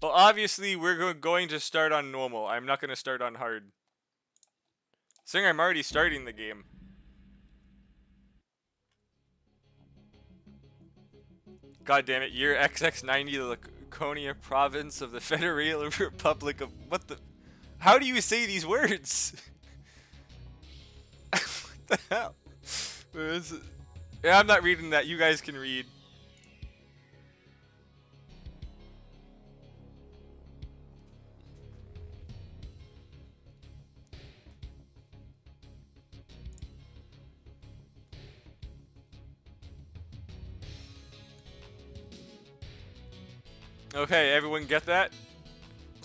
Well, obviously, we're going to start on normal. I'm not going to start on hard. Singer, I'm already starting the game. God damn it, year XX90, the Laconia province of the Federal Republic of... What the... How do you say these words? What the hell? Yeah, I'm not reading that. You guys can read. Okay, everyone get that?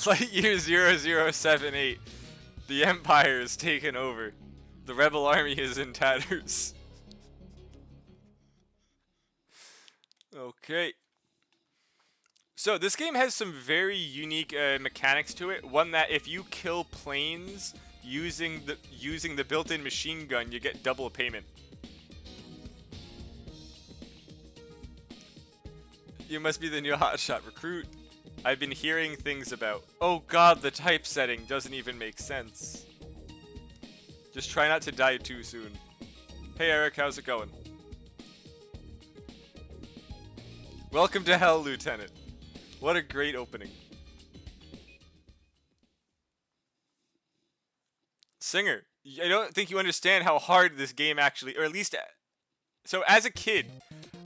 Light year 0078. The Empire is taken over. The rebel army is in tatters. Okay. So this game has some very unique mechanics to it. One that if you kill planes using the built-in machine gun, you get double payment. You must be the new hotshot recruit. I've been hearing things about... Oh god, the typesetting doesn't even make sense. Just try not to die too soon. Hey Eric, how's it going? Welcome to hell, Lieutenant. What a great opening. Singer, I don't think you understand how hard this game actually... Or at least... So as a kid,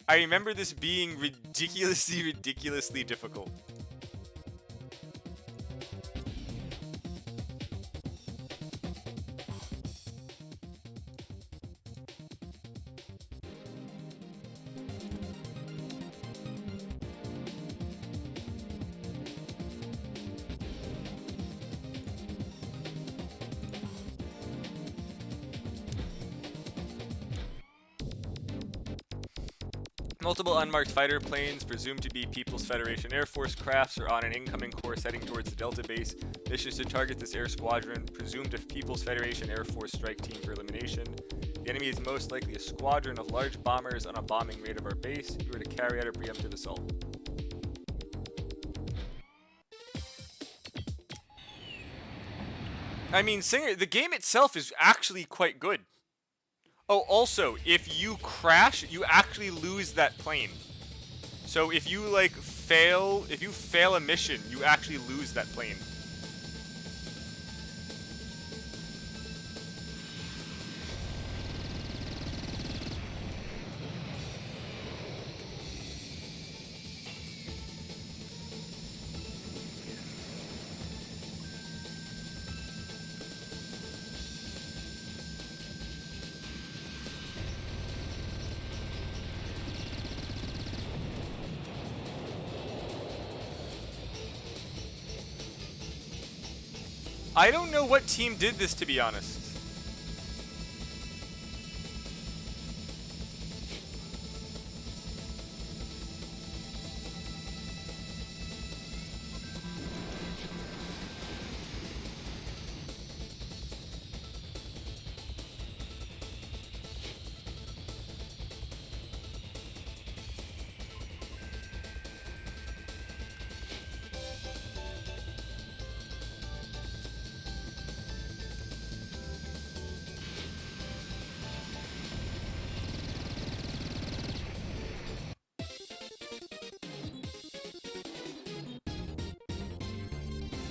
I remember this being ridiculously difficult. Multiple unmarked fighter planes, presumed to be People's Federation Air Force crafts, are on an incoming course heading towards the Delta base. Missions to target this air squadron, presumed a People's Federation Air Force strike team for elimination. The enemy is most likely a squadron of large bombers on a bombing raid of our base. You are to carry out a preemptive assault. I mean, Singer, the game itself is actually quite good. Oh, also, if you crash, you actually lose that plane. So if you fail a mission, you actually lose that plane. I don't know what team did this, to be honest.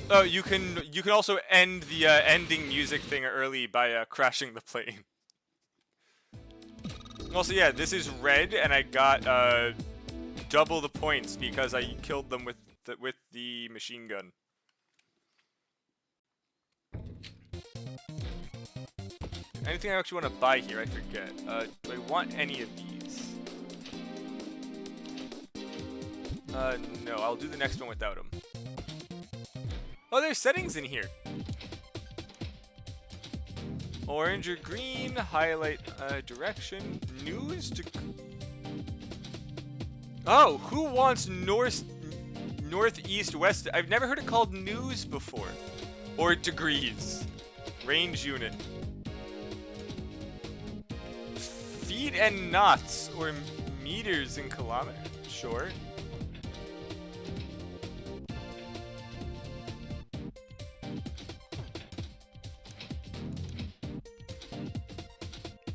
Oh, you can also end the ending music thing early by crashing the plane. Also, yeah, this is red, and I got double the points because I killed them with the machine gun. Anything I actually want to buy here? I forget. Do I want any of these? No, I'll do the next one without them. Oh, there's settings in here. Orange or green, highlight direction, news to... Oh, who wants northeast, west? I've never heard it called news before. Or degrees. Range unit. Feet and knots, or meters in kilometers. Sure.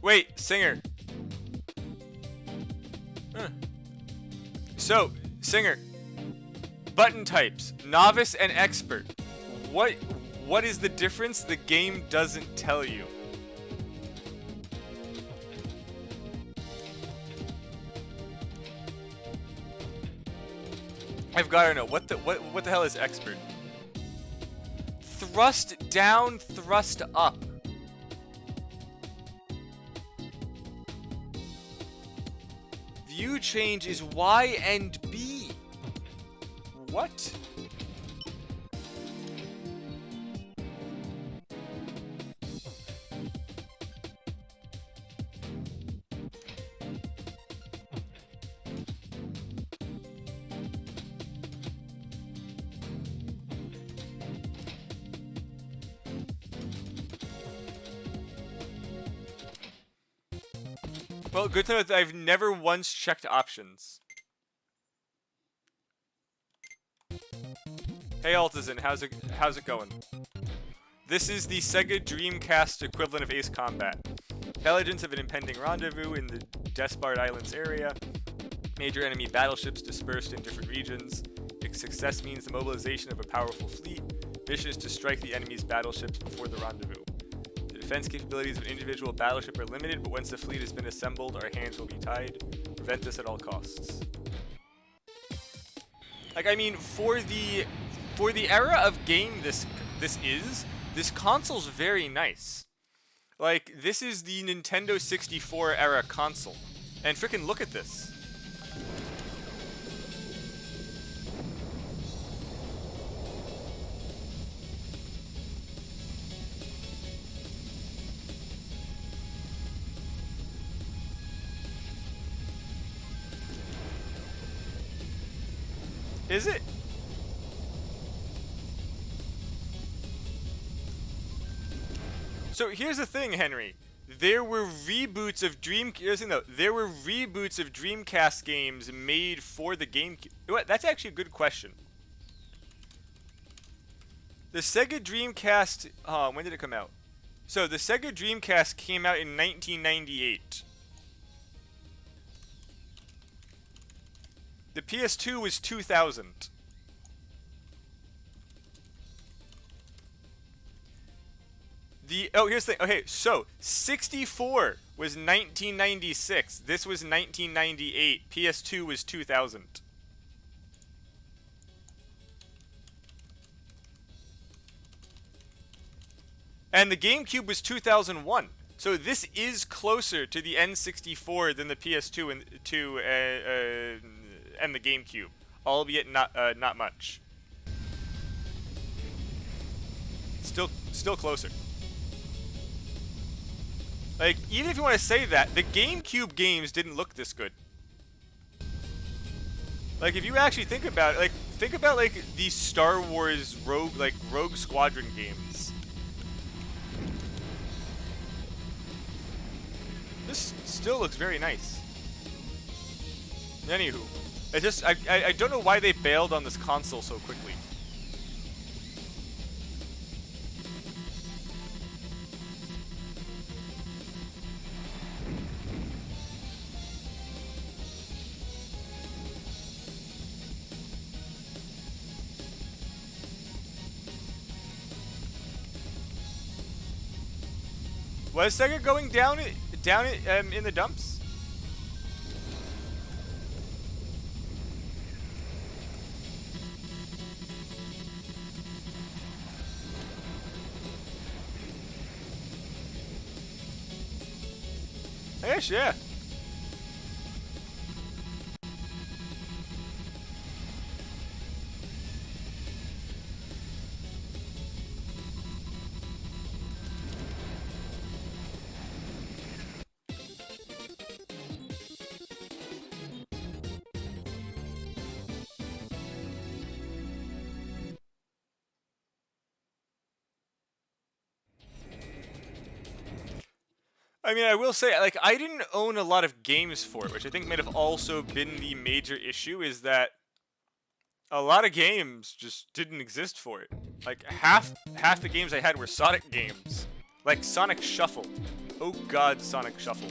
Wait, Singer. Huh. So, Singer. Button types, novice and expert. What is the difference? The game doesn't tell you. I've got to know what the hell is expert? Thrust down, thrust up. View change is Y and B. What? Well, good to know that I've never once checked options. Hey Altizen, how's it going? This is the Sega Dreamcast equivalent of Ace Combat. Intelligence of an impending rendezvous in the Despard Islands area. Major enemy battleships dispersed in different regions. Its success means the mobilization of a powerful fleet. Mission is to strike the enemy's battleships before the rendezvous. The defense capabilities of an individual battleship are limited, but once the fleet has been assembled, our hands will be tied. Prevent this at all costs. Like, I mean, for the era of game this console's very nice. Like, this is the Nintendo 64 era console. And frickin' look at this. Is it? So here's the thing, Henry. There were reboots of there were reboots of Dreamcast games made for the GameCube. What? That's actually a good question. The Sega Dreamcast. When did it come out? So the Sega Dreamcast came out in 1998. The PS2 was 2000. Here's the thing. Okay, so 64 was 1996. This was 1998. PS2 was 2000. And the GameCube was 2001. So this is closer to the N64 than the PS2 and the GameCube, albeit not much. Still closer. Like, even if you want to say that, the GameCube games didn't look this good. Like, if you actually think about it, think about the Star Wars Rogue Squadron games. This still looks very nice. Anywho, I don't know why they bailed on this console so quickly. Was Sega going down in the dumps? I guess, yeah. I mean, I will say, I didn't own a lot of games for it, which I think might have also been the major issue, is that a lot of games just didn't exist for it. Like, half the games I had were Sonic games. Like, Sonic Shuffle. Oh god, Sonic Shuffle.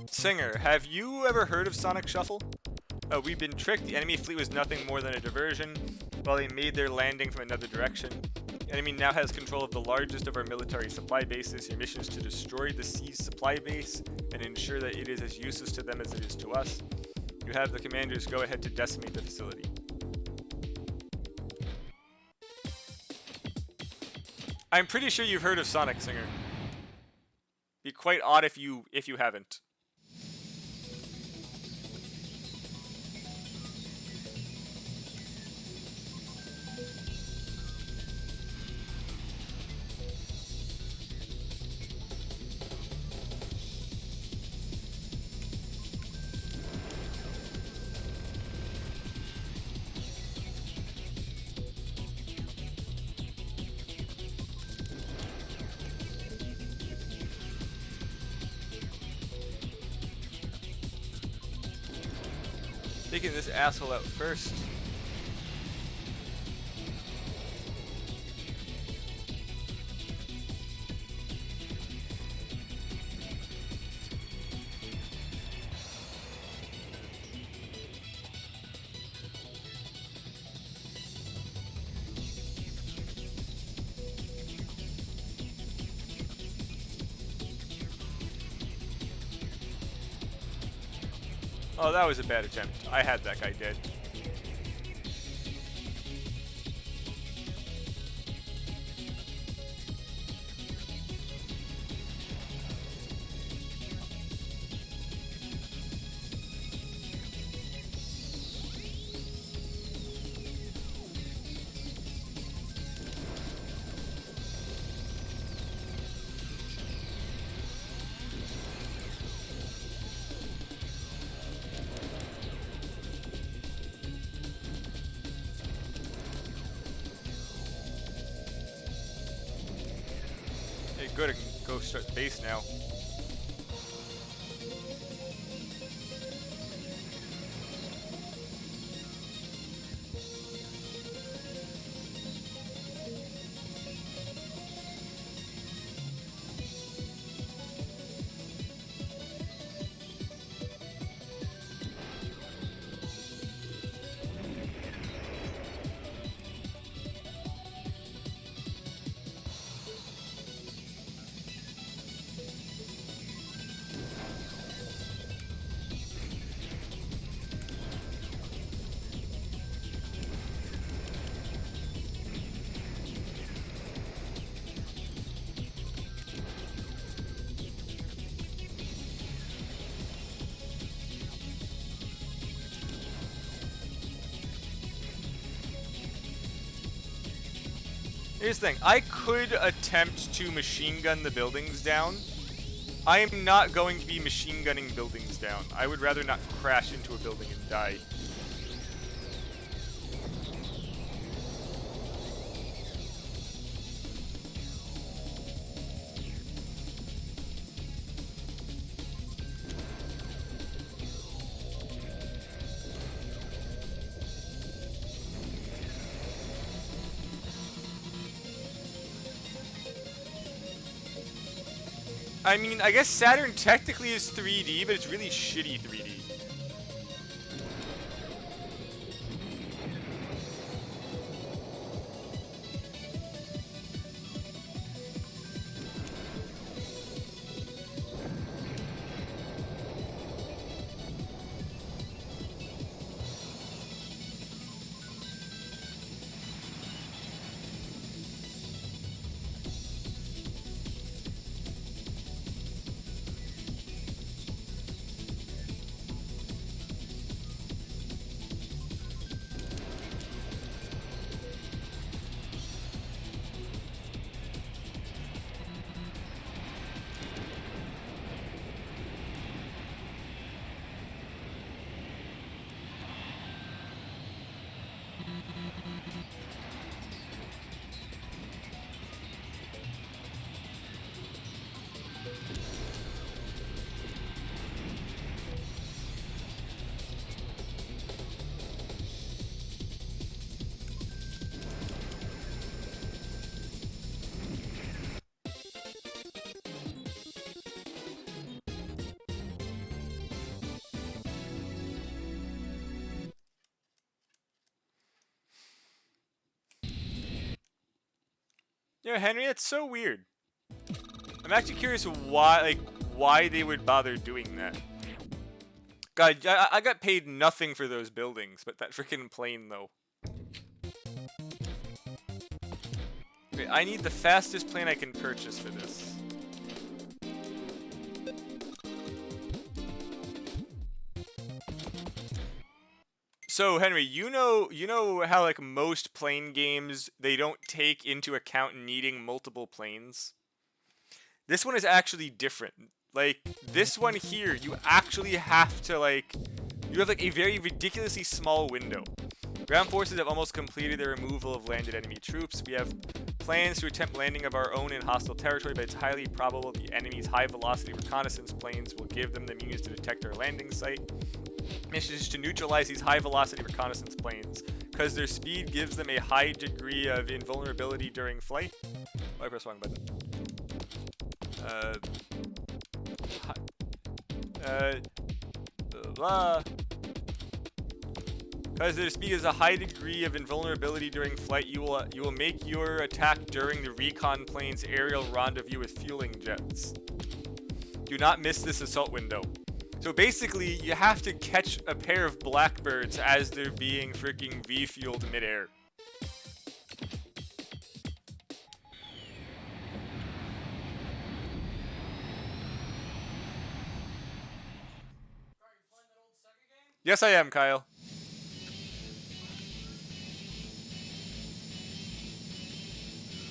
Singer, have you ever heard of Sonic Shuffle? We've been tricked. The enemy fleet was nothing more than a diversion, while they made their landing from another direction. The enemy now has control of the largest of our military supply bases. Your mission is to destroy the seized supply base and ensure that it is as useless to them as it is to us. You have the commanders go ahead to decimate the facility. I'm pretty sure you've heard of Sonic, Singer. Be quite odd if you haven't. Taking this asshole out first. Oh, that was a bad attempt. I had that guy dead. Hey, good, I can go start base now. Here's the thing, I could attempt to machine gun the buildings down. I am not going to be machine gunning buildings down. I would rather not crash into a building and die. I mean, I guess Saturn technically is 3D, but it's really shitty 3D. Yeah, Henry, that's so weird. I'm actually curious why they would bother doing that. God, I got paid nothing for those buildings, but that freaking plane though. Okay, I need the fastest plane I can purchase for this. So Henry, you know how like most plane games they don't take into account needing multiple planes? This one is actually different. Like this one here, you actually have to you have like a very ridiculously small window. Ground forces have almost completed the removal of landed enemy troops. We have plans to attempt landing of our own in hostile territory, but it's highly probable the enemy's high-velocity reconnaissance planes will give them the means to detect our landing site. Mission is to neutralize these high-velocity reconnaissance planes, because their speed gives them a high degree of invulnerability during flight. Oh, I pressed the wrong button. Because their speed is a high degree of invulnerability during flight, you will make your attack during the recon plane's aerial rendezvous with fueling jets. Do not miss this assault window. So basically, you have to catch a pair of blackbirds as they're being freaking refueled midair. Yes, I am, Kyle.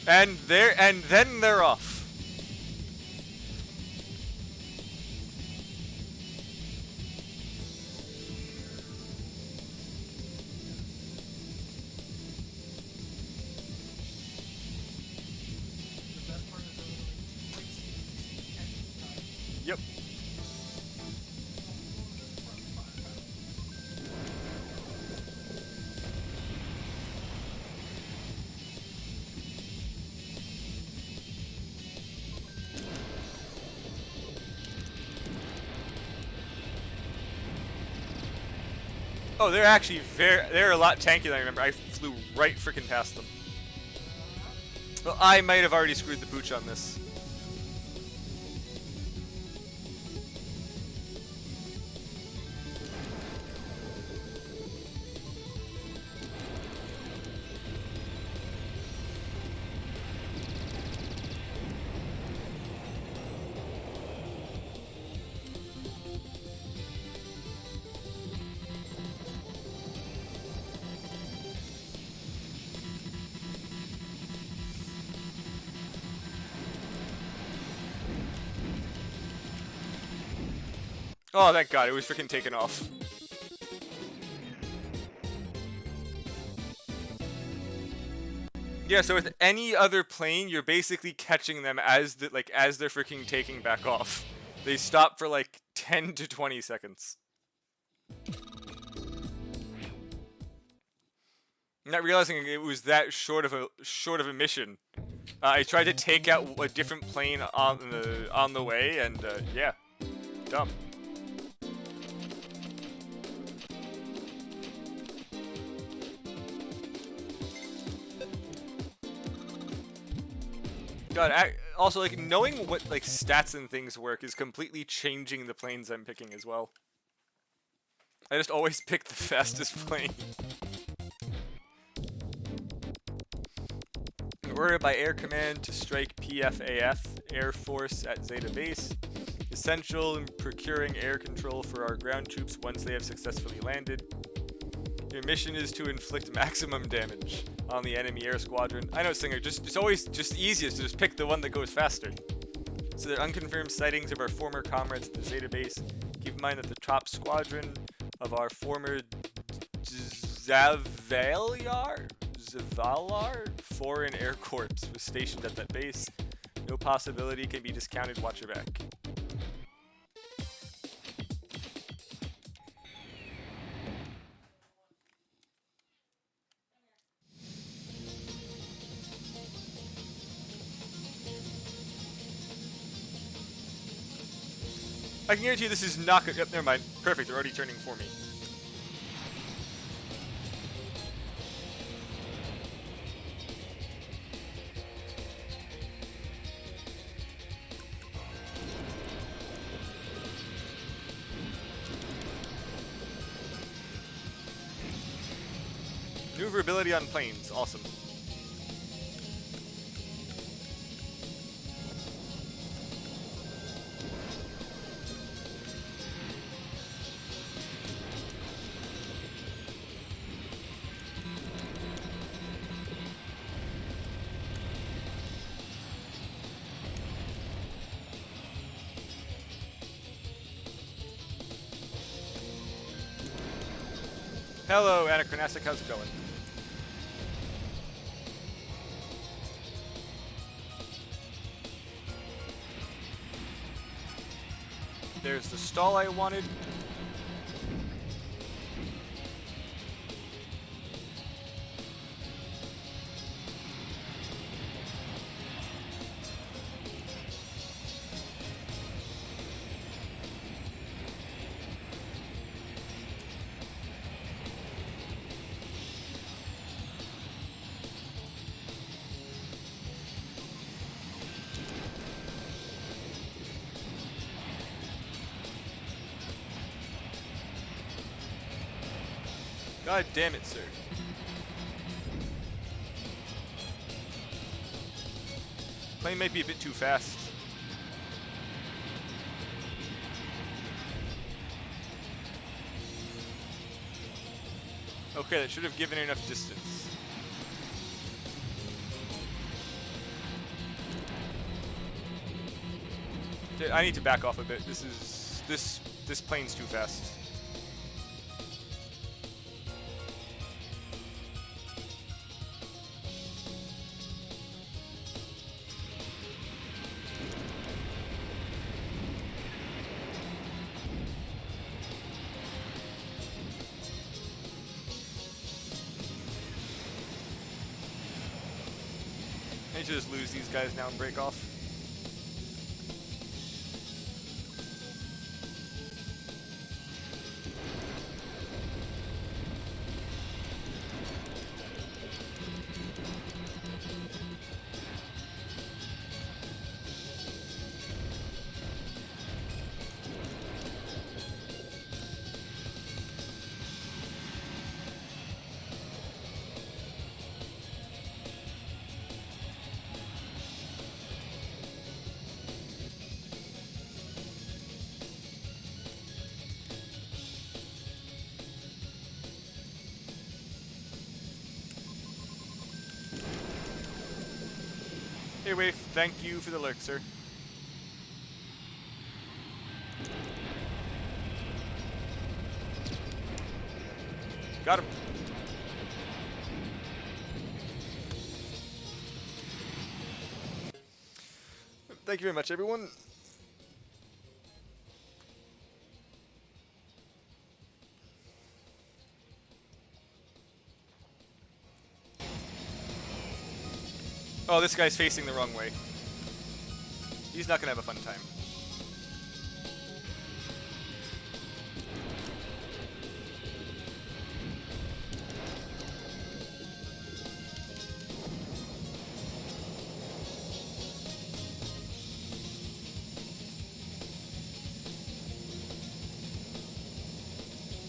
And then they're off. Yep. Oh, they're actually they're a lot tankier than I remember. I flew right freaking past them. Well, I might have already screwed the pooch on this. Oh, thank God, it was freaking taken off. Yeah, so with any other plane, you're basically catching them as they're freaking taking back off. They stop for like 10 to 20 seconds. Not realizing it was that short of a mission. I tried to take out a different plane on the way, and yeah, dumb. God, also like knowing what like stats and things work is completely changing the planes I'm picking as well. I just always pick the fastest plane. Ordered by Air Command to strike PFAF Air Force at Zeta Base. Essential in procuring air control for our ground troops once they have successfully landed. Your mission is to inflict maximum damage on the enemy air squadron. I know, Singer, it's always just easiest to just pick the one that goes faster. So they're unconfirmed sightings of our former comrades at the Zeta Base. Keep in mind that the top squadron of our former Zavalar Foreign Air Corps was stationed at that base. No possibility can be discounted. Watch your back. I can guarantee you this is not good. Yep, never mind. Perfect, they're already turning for me. maneuverability on planes. Awesome. Hello, Anachronistic. How's it going? There's the stall I wanted. God damn it, sir. Plane might be a bit too fast. Okay, that should have given enough distance. Okay, I need to back off a bit. This plane's too fast. I need to just lose these guys now and break off. Hey, Wave, thank you for the lurk, sir. Got him. Thank you very much, everyone. Oh, this guy's facing the wrong way. He's not gonna have a fun time.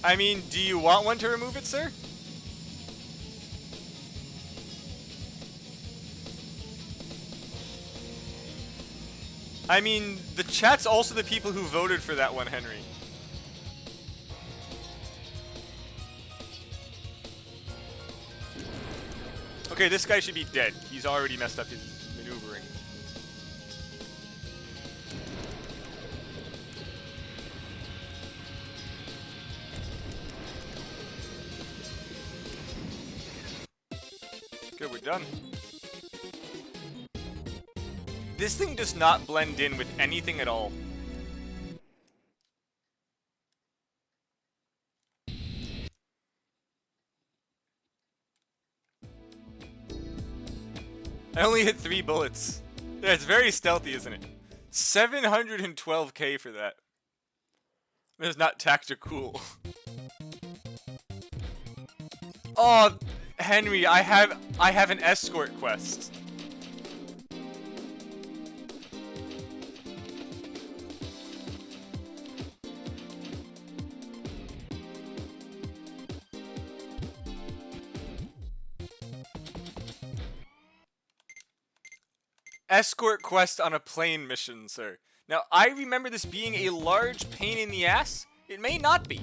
I mean, do you want one to remove it, sir? I mean, the chat's also the people who voted for that one, Henry. Okay, this guy should be dead. He's already messed up his maneuvering. Good, we're done. This thing does not blend in with anything at all. I only hit 3 bullets. Yeah, it's very stealthy, isn't it? 712k for that. That is not tactical. Oh, Henry, I have an escort quest. Escort quest on a plane mission, sir. Now, I remember this being a large pain in the ass. It may not be.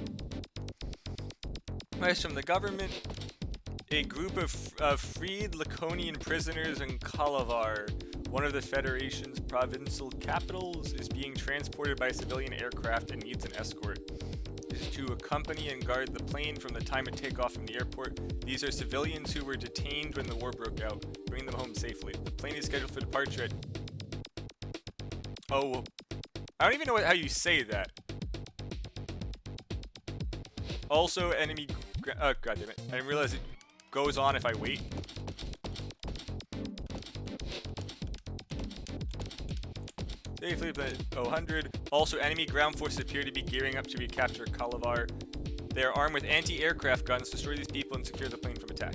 Request from the government. A group of freed Laconian prisoners in Kalavar, one of the Federation's provincial capitals, is being transported by a civilian aircraft and needs an escort. Is to accompany and guard the plane from the time it take off from the airport. These are civilians who were detained when the war broke out. Bring them home safely. The plane is scheduled for departure at... Oh, I don't even know how you say that. Also, enemy... Oh, goddammit. I didn't realize it goes on if I wait. Safely, but 100. Also, enemy ground forces appear to be gearing up to recapture Kalavar. They are armed with anti-aircraft guns. Destroy these people and secure the plane from attack.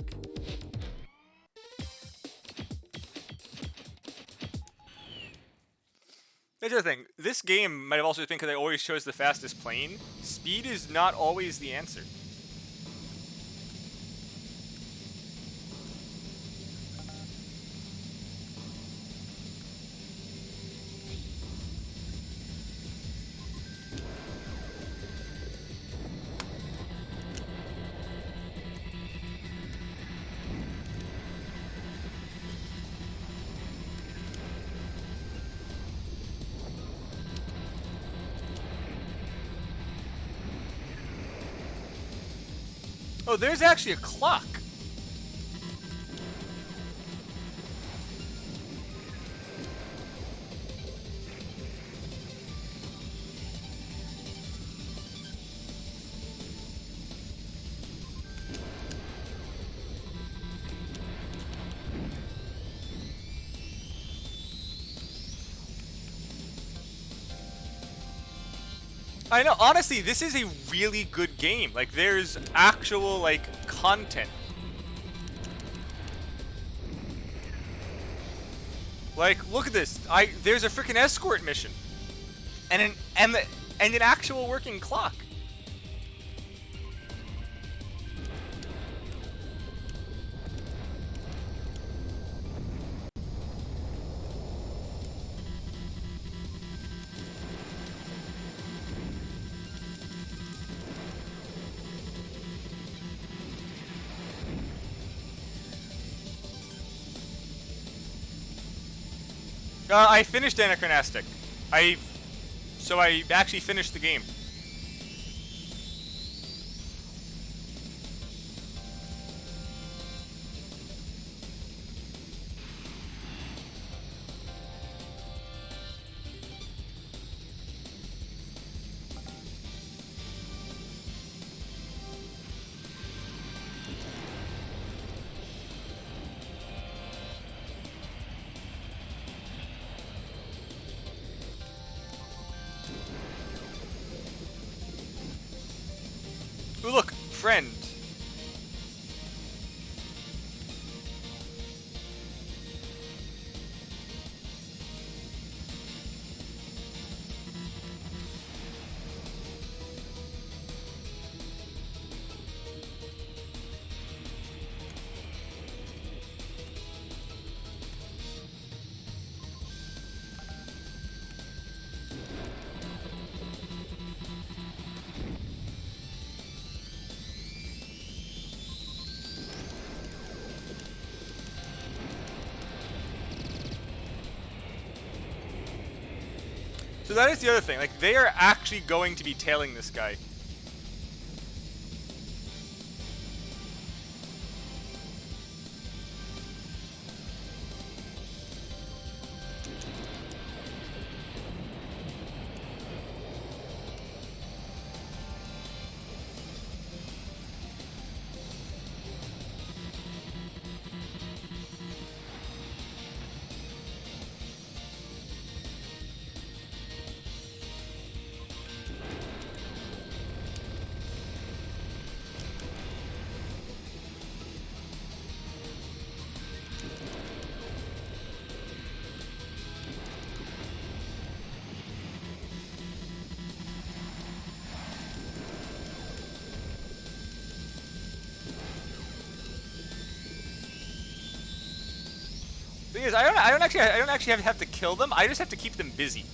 That's the other thing. This game might have also been because I always chose the fastest plane. Speed is not always the answer. Oh, there's actually a clock. I know, honestly, this is a really good game. Like, there's actual, like, content. Like, look at this. There's a freaking escort mission. And an actual working clock. I finished Anachronistic. So I actually finished the game. Ooh, look, friend. So that is the other thing. Like, they are actually going to be tailing this guy. Thing is, I don't actually have to kill them. I just have to keep them busy.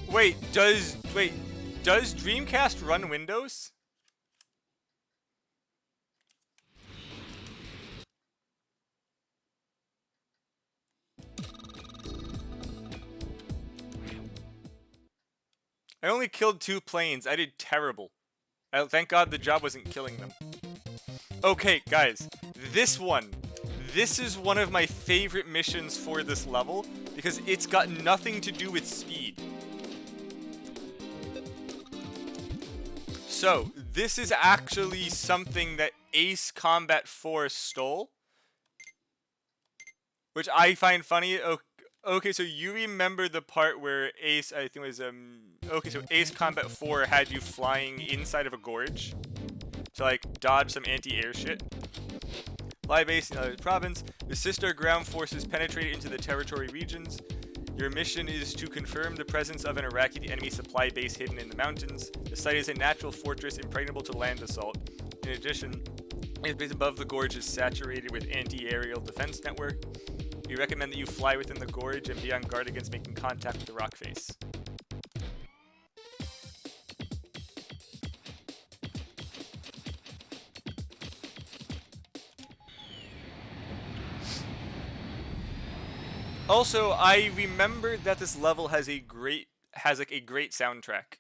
Wait, does Dreamcast run Windows? I only killed 2 planes. I did terrible. Thank God the job wasn't killing them. Okay, guys, this is one of my favorite missions for this level because it's got nothing to do with speed. So, this is actually something that Ace Combat 4 stole, which I find funny. Okay, so you remember the part where Ace, I think it was, okay, so Ace Combat 4 had you flying inside of a gorge to, like, dodge some anti-air shit. Fly base in another province. The sister ground forces penetrate into the territory regions. Your mission is to confirm the presence of an Iraqi enemy supply base hidden in the mountains. The site is a natural fortress impregnable to land assault. In addition, its base above the gorge is saturated with anti-aerial defense network. We recommend that you fly within the gorge and be on guard against making contact with the rock face. Also, I remember that this level has a great soundtrack.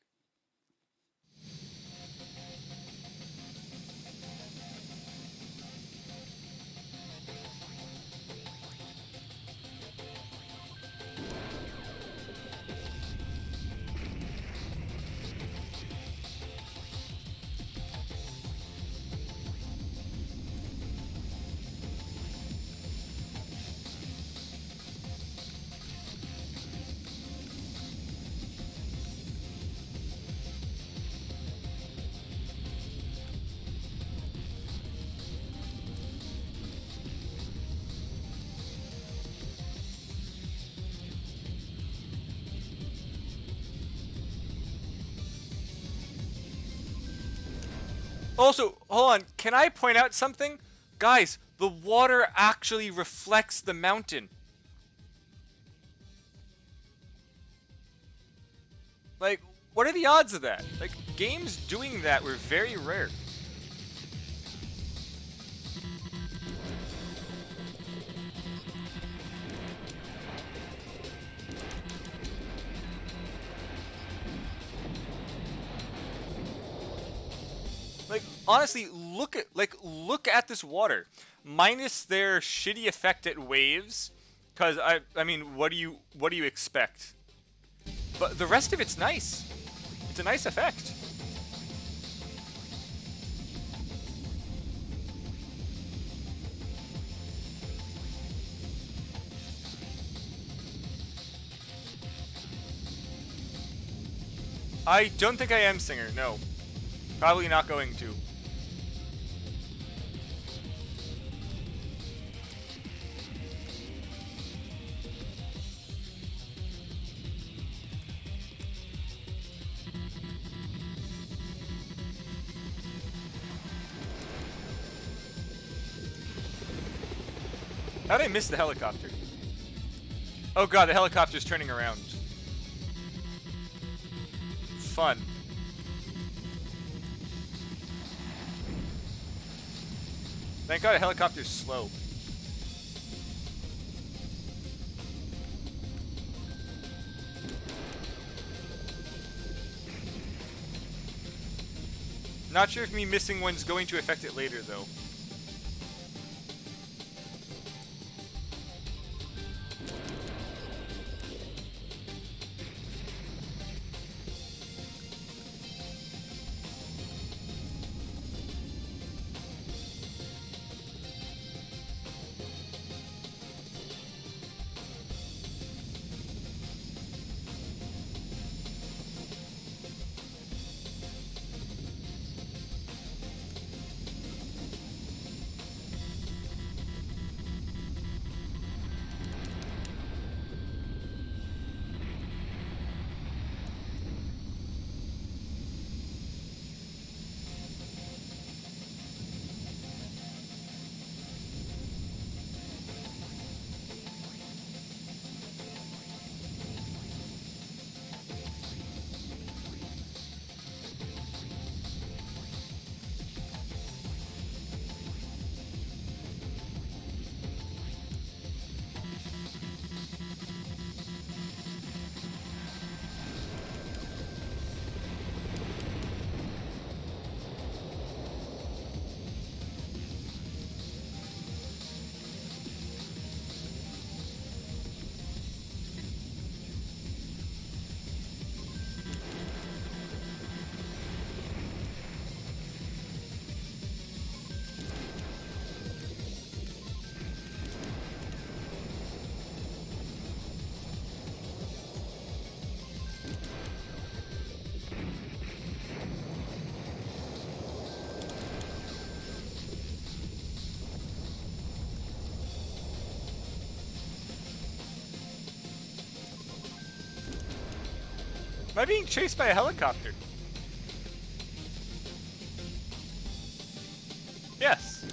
Also, hold on, can I point out something? Guys, the water actually reflects the mountain. Like, what are the odds of that? Like, games doing that were very rare. Like, honestly, look at this water. Minus their shitty effect at waves, cause I mean, what do you expect? But the rest of it's nice. It's a nice effect. I don't think I am Singer, no. Probably not going to. How'd I miss the helicopter? Oh god, the helicopter's turning around. Fun. Thank god a helicopter's slow. Not sure if me missing one's going to affect it later, though. Am I being chased by a helicopter? Yes.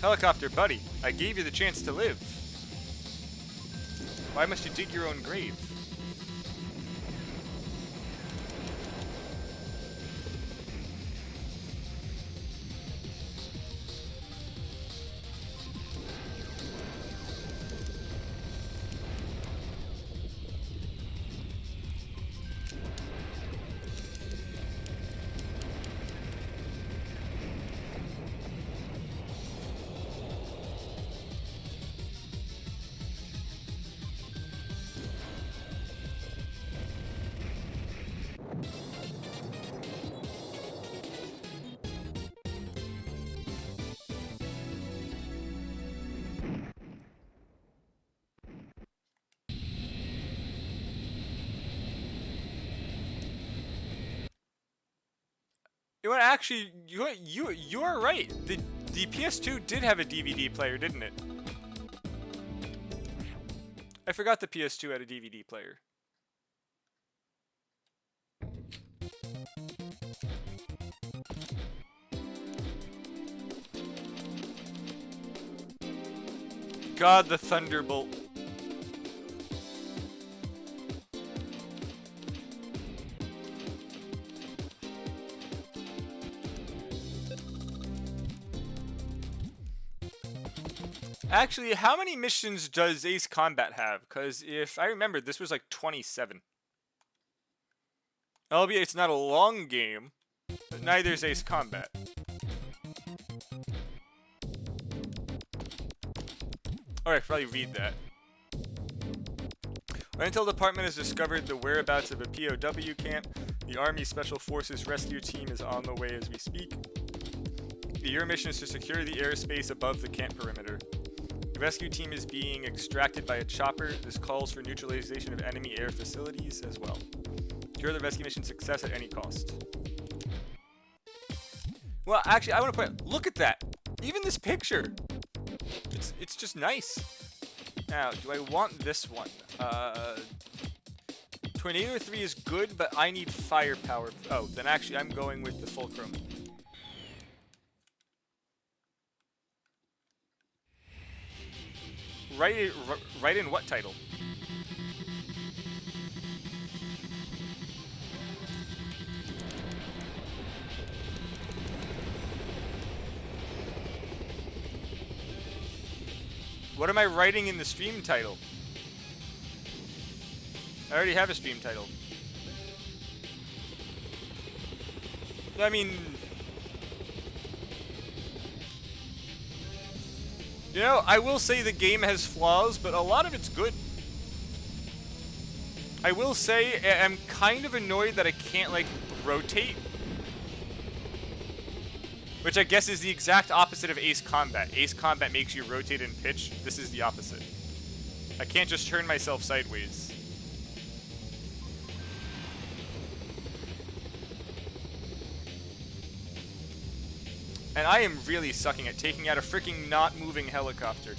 Helicopter buddy, I gave you the chance to live. Why must you dig your own grave? You know what? Actually, you're right. The PS2 did have a DVD player, didn't it? I forgot the PS2 had a DVD player. God, the Thunderbolt. Actually, how many missions does Ace Combat have? Because if I remember, this was like 27. Albeit it's not a long game, but neither is Ace Combat. Alright, probably read that. Our intel department has discovered the whereabouts of a POW camp. The Army Special Forces rescue team is on the way as we speak. Your mission is to secure the airspace above the camp perimeter. The rescue team is being extracted by a chopper. This calls for neutralization of enemy air facilities as well. Secure the rescue mission success at any cost. Well, actually, I want to point out, look at that. Even this picture. It's just nice. Now, do I want this one? Tornado 3 is good, but I need firepower. Oh, then actually I'm going with the Fulcrum. Write in what title? What am I writing in the stream title? I already have a stream title. I mean... You know, I will say the game has flaws, but a lot of it's good. I will say I'm kind of annoyed that I can't, like, rotate. Which I guess is the exact opposite of Ace Combat. Ace Combat makes you rotate and pitch. This is the opposite. I can't just turn myself sideways. And I am really sucking at taking out a freaking not moving helicopter.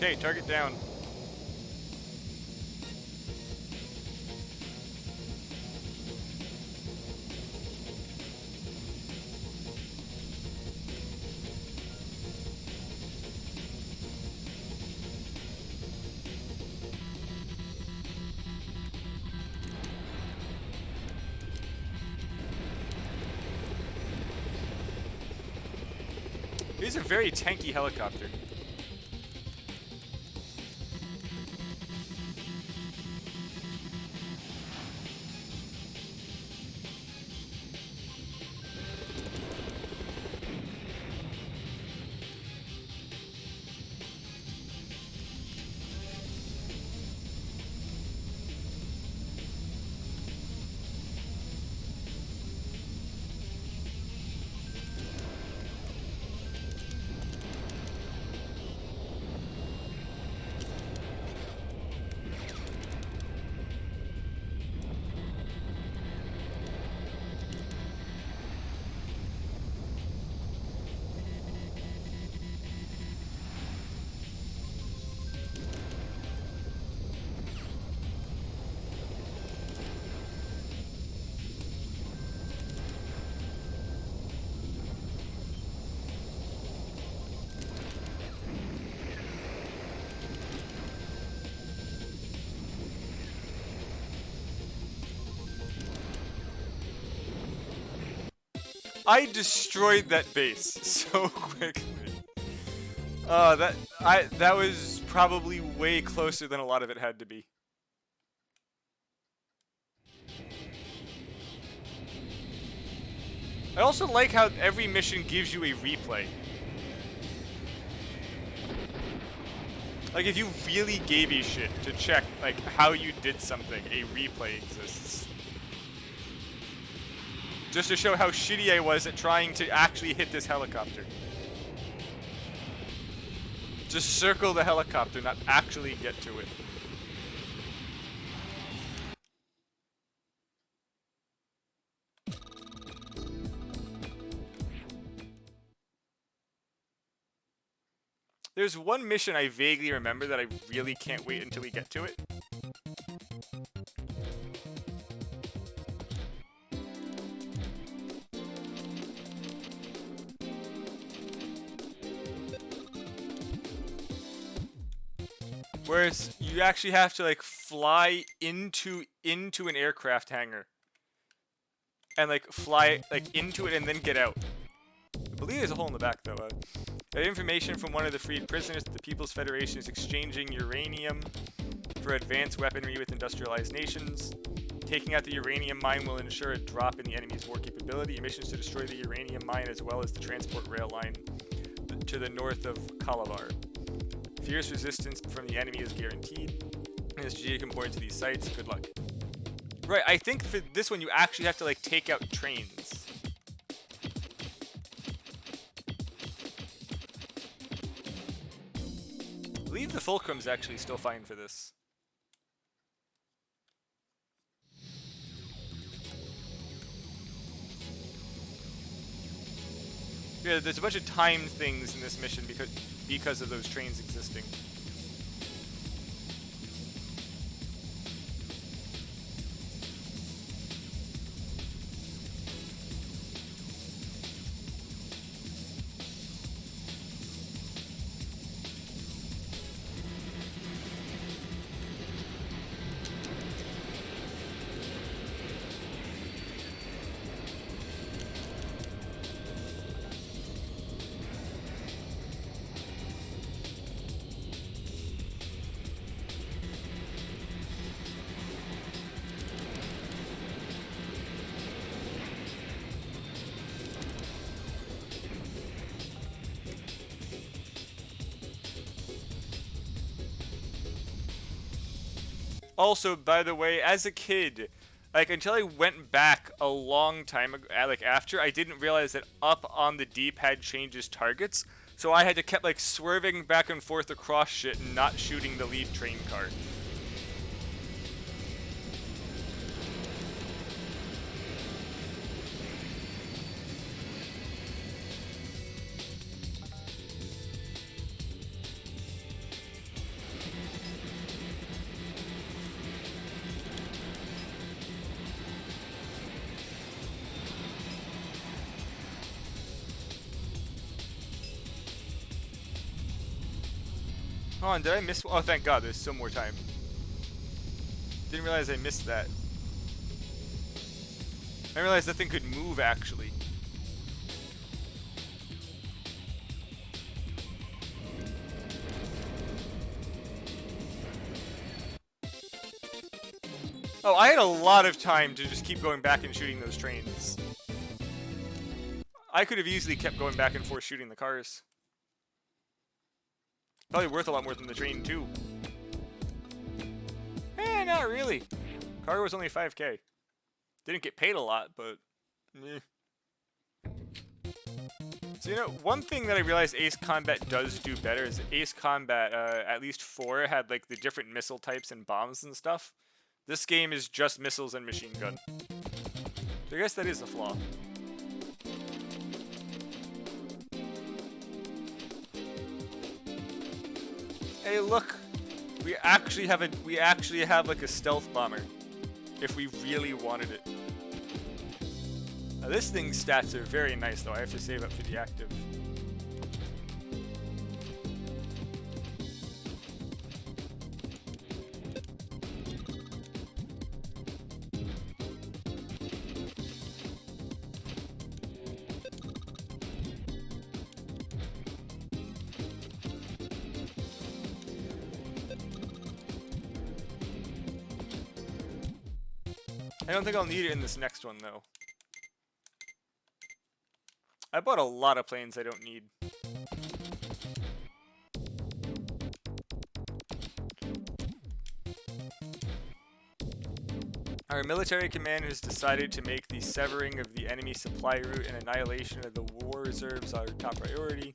Okay, target down. It is a very tanky helicopter. I destroyed that base so quickly. That was probably way closer than a lot of it had to be. I also like how every mission gives you a replay. Like, if you really gave a shit to check, like, how you did something, a replay exists. Just to show how shitty I was at trying to actually hit this helicopter. Just circle the helicopter, not actually get to it. There's one mission I vaguely remember that I really can't wait until we get to it. Whereas you actually have to like fly into an aircraft hangar. And like fly like into it and then get out. I believe there's a hole in the back though. Information from one of the freed prisoners that the People's Federation is exchanging uranium for advanced weaponry with industrialized nations. Taking out the uranium mine will ensure a drop in the enemy's war capability. Missions to destroy the uranium mine as well as the transport rail line to the north of Calabar. Fierce resistance from the enemy is guaranteed. And as strategic importance to these sites, good luck. Right, I think for this one you actually have to like take out trains. I believe the fulcrum's actually still fine for this. Yeah, there's a bunch of time things in this mission because of those trains existing. Also, by the way, as a kid, like until I went back a long time ago, like after, I didn't realize that up on the D-pad changes targets, so I had to keep like swerving back and forth across shit and not shooting the lead train car. Oh, and did I miss? Oh, thank God, there's still more time. Didn't realize I missed that. I realized that thing could move, actually. Oh, I had a lot of time to just keep going back and shooting those trains. I could have easily kept going back and forth shooting the cars. Probably worth a lot more than the train, too. Eh, not really. Car was only 5K. Didn't get paid a lot, but... eh. So, you know, one thing that I realized Ace Combat does do better is Ace Combat, at least 4, had, like, the different missile types and bombs and stuff. This game is just missiles and machine gun. So I guess that is a flaw. Hey, look! We actually have like a stealth bomber. If we really wanted it. Now, this thing's stats are very nice, though. I have to save up for the active. I don't think I'll need it in this next one, though. I bought a lot of planes I don't need. Our military command has decided to make the severing of the enemy supply route and annihilation of the war reserves our top priority.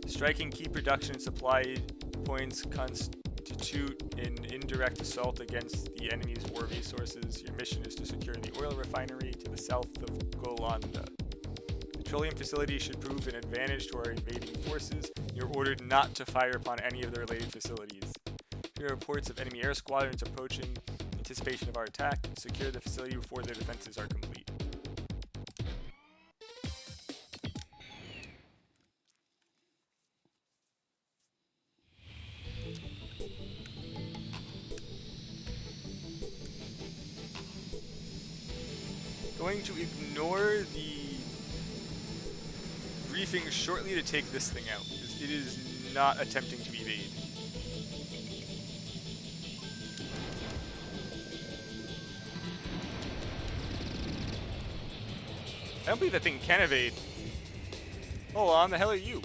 Striking key production and supply points constitute an indirect assault against the enemy's war resources. Your mission is to secure the oil refinery to the south of Golanda. The petroleum facility should prove an advantage to our invading forces. You're ordered not to fire upon any of the related facilities. Here are reports of enemy air squadrons approaching in anticipation of our attack. Secure the facility before their defenses are complete. Going to ignore the briefing shortly to take this thing out, because it is not attempting to evade. I don't believe that thing can evade. Hold on, the hell are you?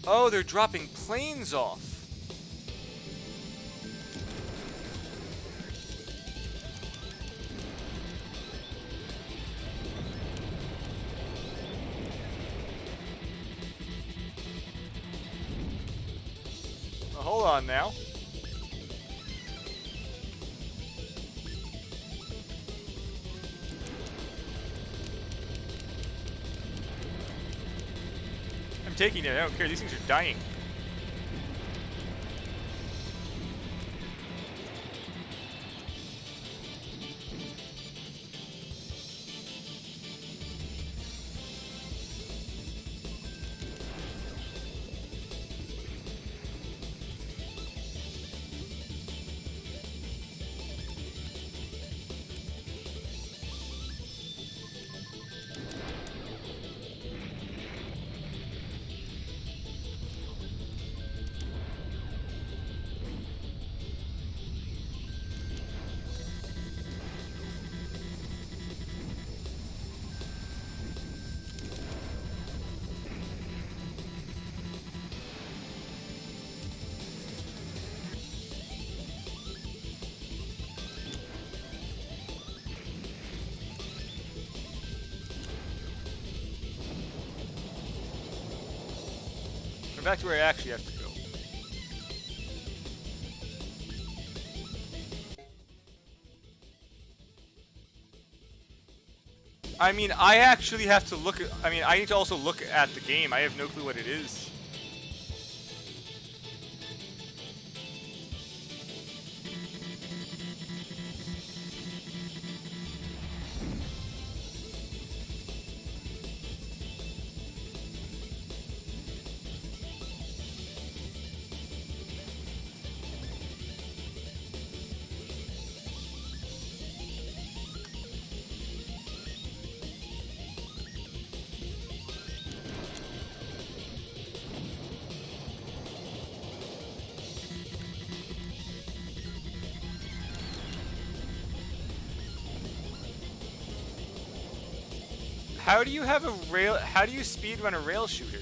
Oh, they're dropping planes off. Hold on now. I'm taking it. I don't care. These things are dying. Back to where I actually have to go. I mean, I actually have to look at... I mean, I need to also look at the game. I have no clue what it is. How do you have a rail? How do you speed run a rail shooter?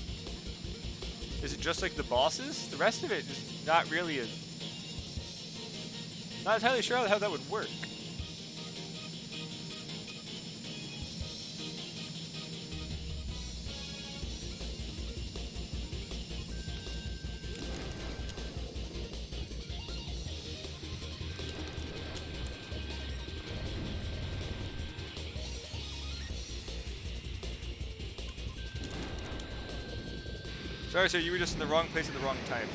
Is it just like the bosses? The rest of it is not really a. Not entirely sure how that would work. Sorry, sir, you were just in the wrong place at the wrong time.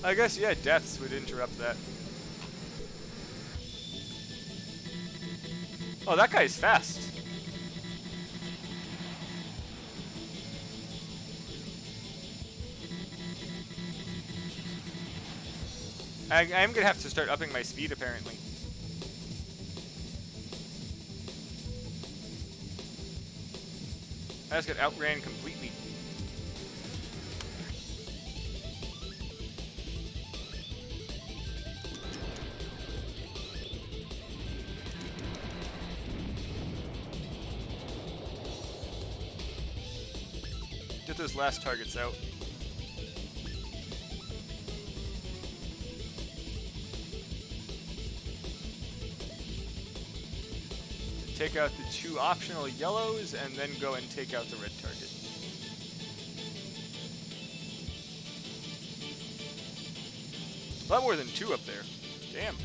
I guess, yeah, deaths would interrupt that. Oh, that guy's fast. I'm gonna have to start upping my speed, apparently. I just got outran completely. Get those last targets out. Take out the 2 optional yellows, and then go and take out the red target. A lot more than 2 up there. Damn.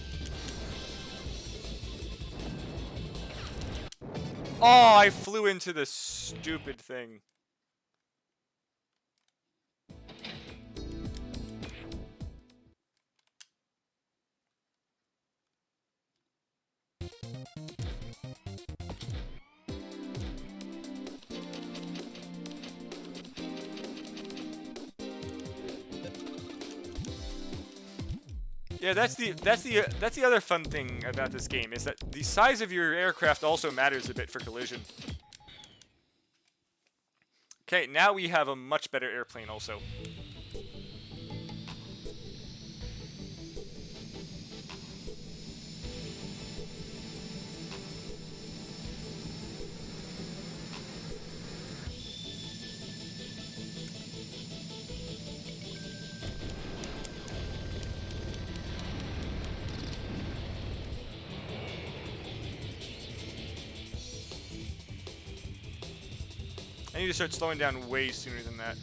Oh, I flew into this stupid thing. Yeah, that's the other fun thing about this game, is that the size of your aircraft also matters a bit for collision. Okay, now we have a much better airplane also. I need to start slowing down way sooner than that.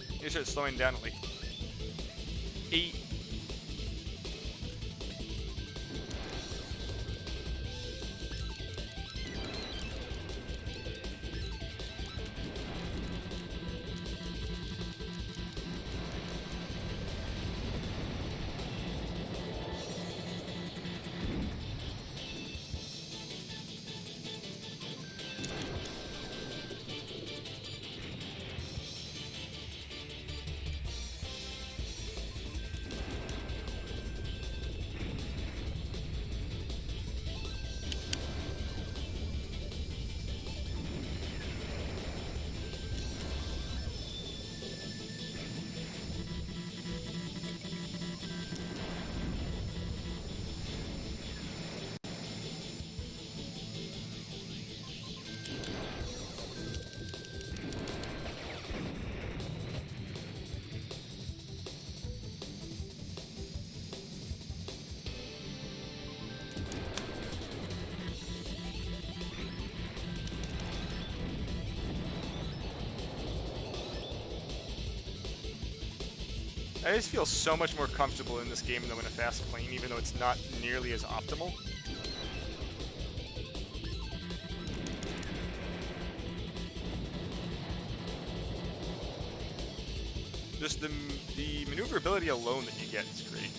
I need to start slowing down at like 8. I just feel so much more comfortable in this game than in a fast plane, even though it's not nearly as optimal. Just the maneuverability alone that you get is great.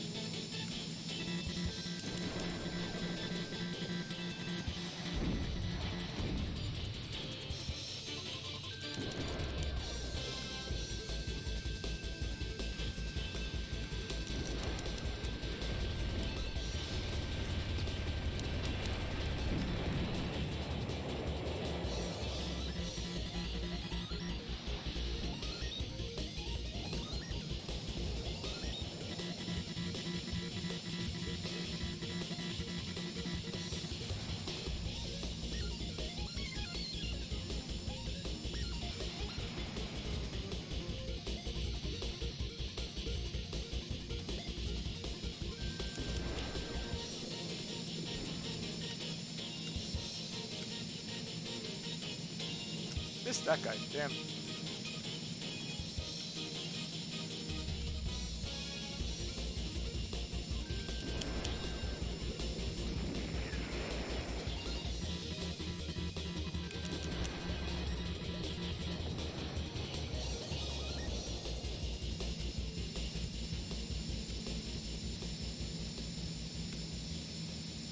missed that guy. Damn.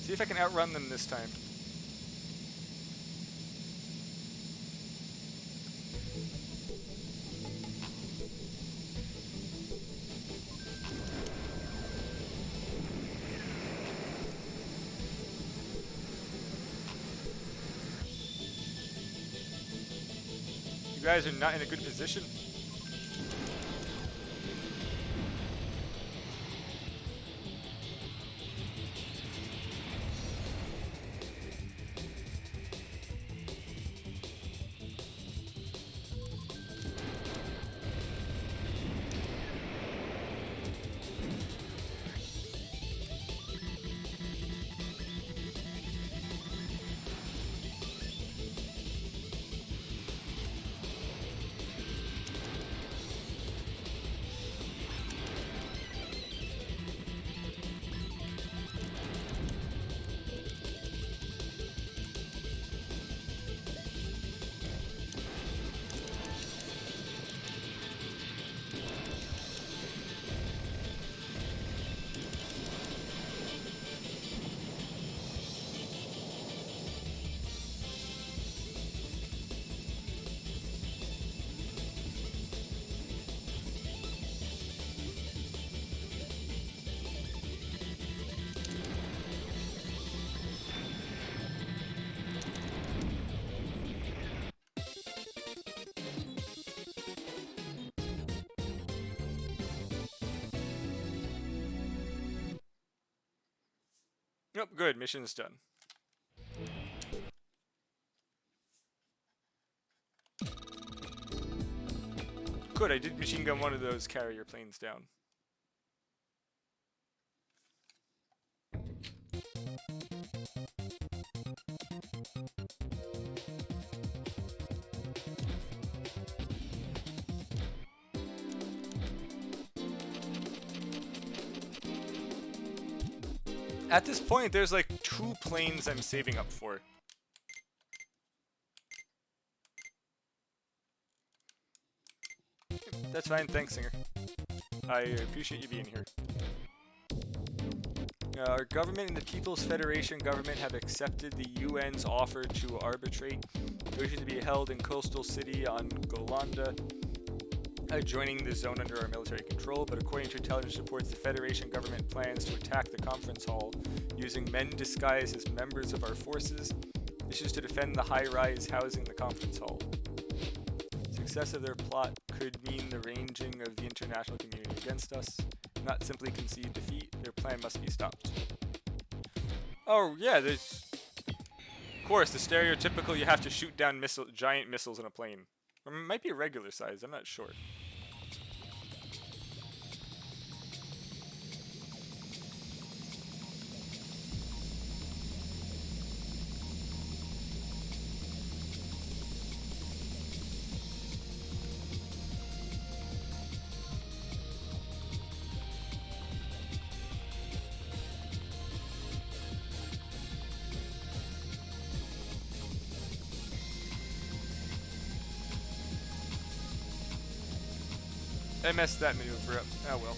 See if I can outrun them this time. You guys are not in a good position. Nope, good. Mission's done. Good, I did machine gun one of those carrier planes down. At this point, there's like 2 planes I'm saving up for. That's fine, thanks, Singer. I appreciate you being here. Our government and the People's Federation government have accepted the UN's offer to arbitrate. Negotiations to be held in coastal city on Golanda, joining the zone under our military control, but according to intelligence reports, the Federation government plans to attack the conference hall using men disguised as members of our forces. This is to defend the high-rise housing the conference hall. Success of their plot could mean the ranging of the international community against us. Not simply concede defeat, their plan must be stopped. Oh yeah, there's... Of course, the stereotypical you have to shoot down giant missiles in a plane. Or it might be a regular size, I'm not sure. I messed that maneuver up. Oh well.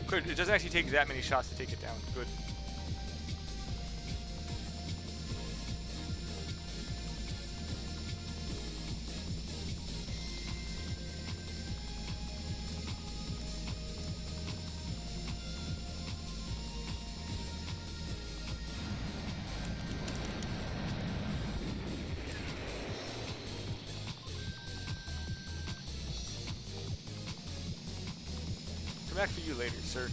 Good. It doesn't actually take that many shots to take it down. Good. back for you later, sir.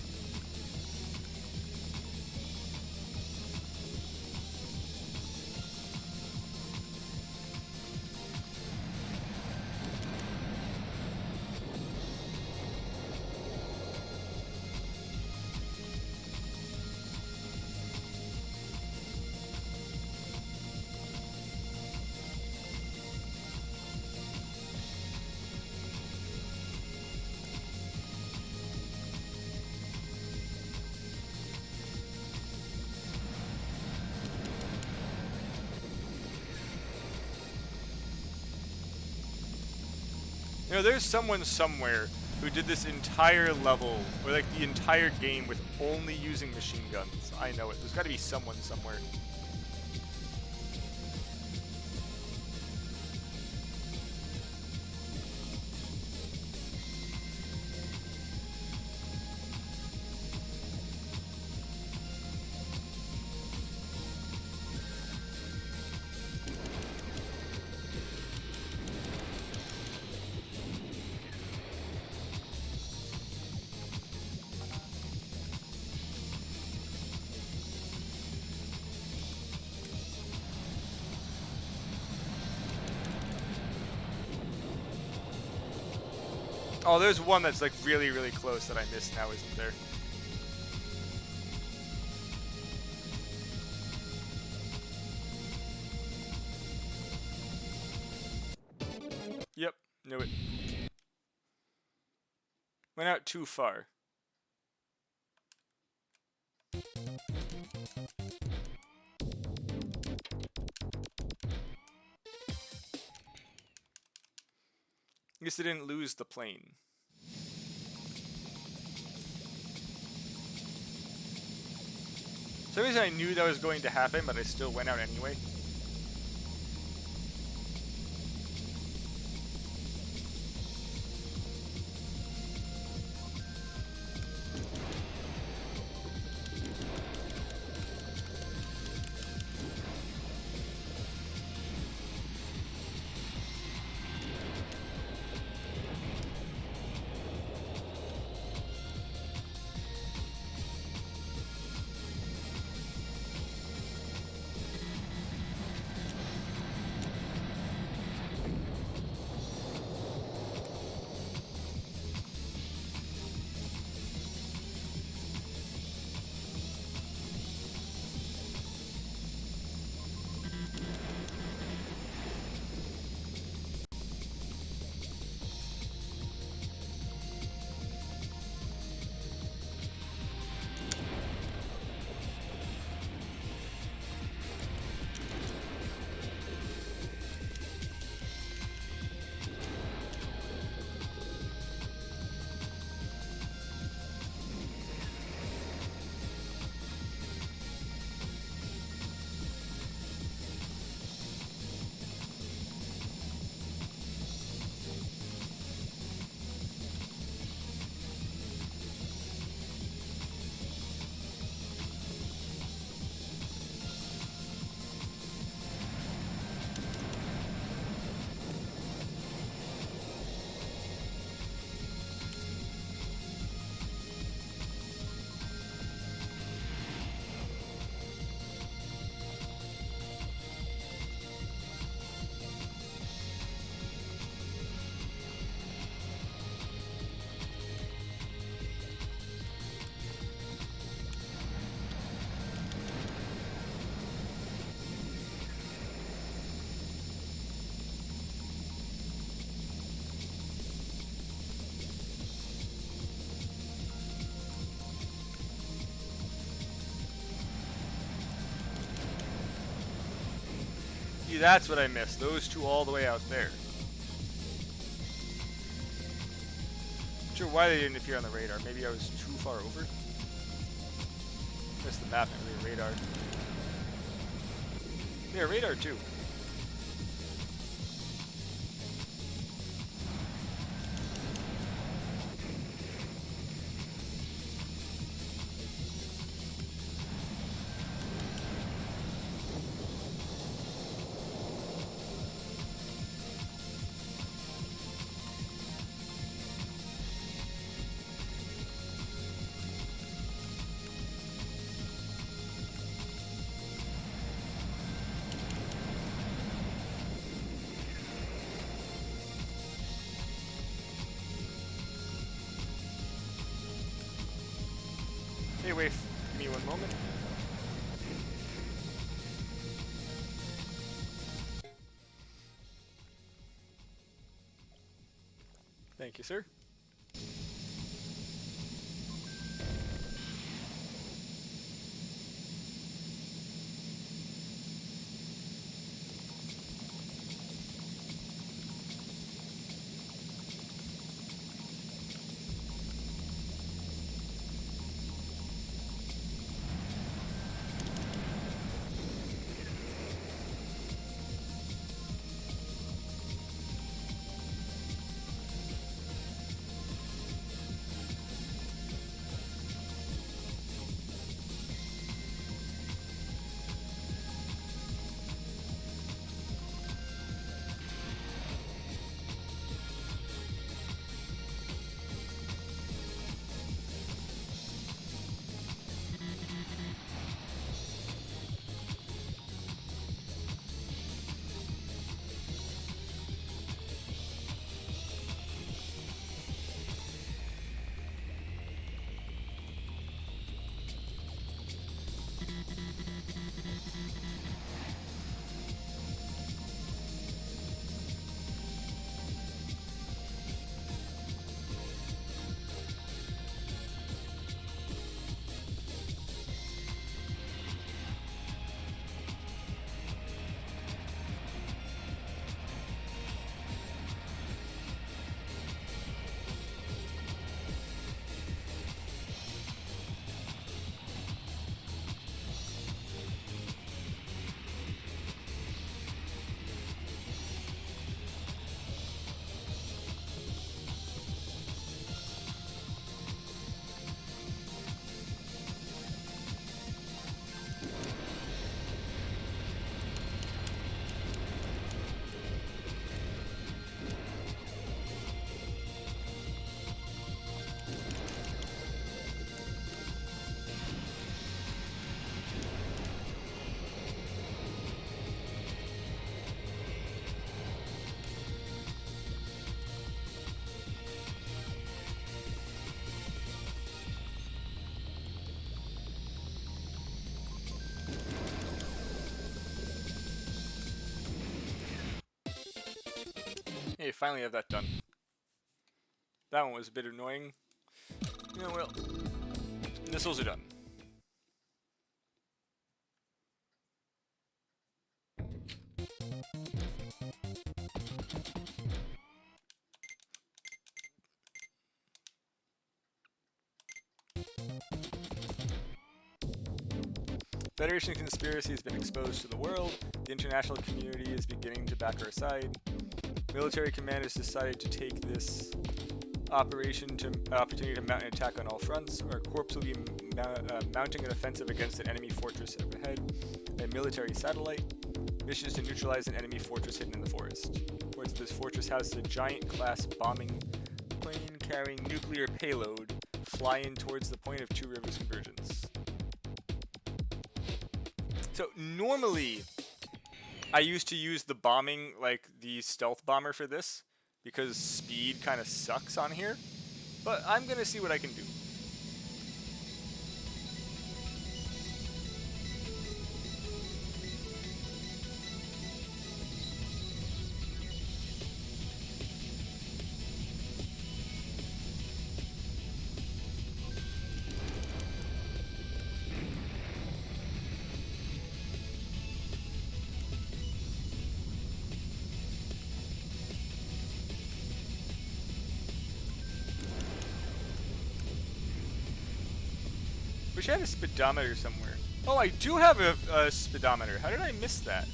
You know, there's someone somewhere who did this entire level, or like the entire game, with only using machine guns. I know it. There's got to be someone somewhere. Oh, there's one that's like really, really close that I missed now, isn't there? Yep, knew it. Went out too far. I guess I didn't lose the plane. For some reason I knew that was going to happen, but I still went out anyway. See, that's what I missed. Those two all the way out there. Not sure why they didn't appear on the radar. Maybe I was too far over. Missed the map, not really radar. Yeah, radar too. away. Give me one moment. Thank you, sir. Hey, finally have that done. That one was a bit annoying. You know, well, missiles are done. Federation conspiracy has been exposed to the world. The international community is beginning to back our side. Military command has decided to take this opportunity to mount an attack on all fronts. Our corps will be mounting an offensive against an enemy fortress up ahead. A military satellite. Mission is to neutralize an enemy fortress hidden in the forest. This fortress houses a giant class bombing plane carrying nuclear payload. Fly in towards the point of Two Rivers convergence. So normally, I used to use the bombing, like the stealth bomber for this, because speed kind of sucks on here, but I'm going to see what I can do. Wish I had a speedometer somewhere. Oh, I do have a speedometer. How did I miss that?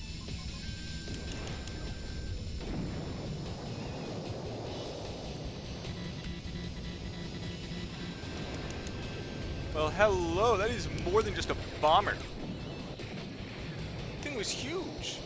Well, hello. That is more than just a bomber. That thing was huge.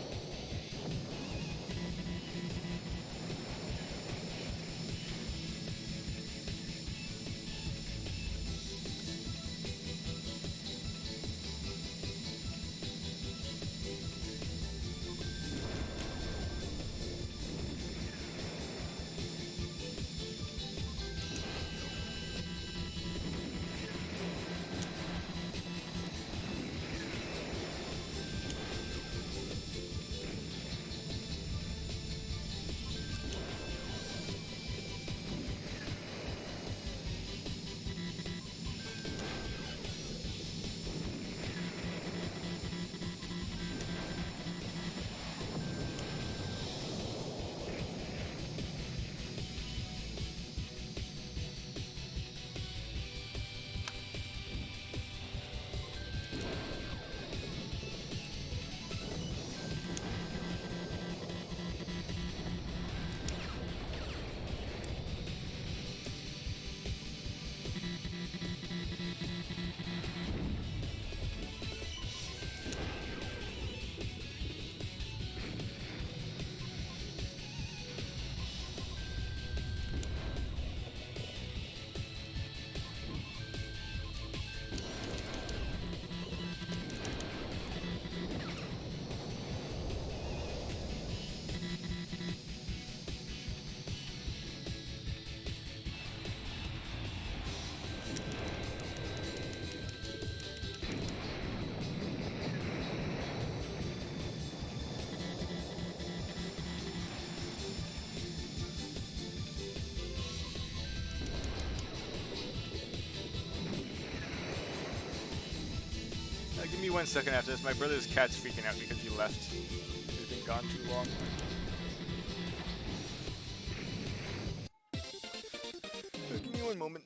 Give me 1 second after this. My brother's cat's freaking out because he left. He's been gone too long. Give me 1 moment.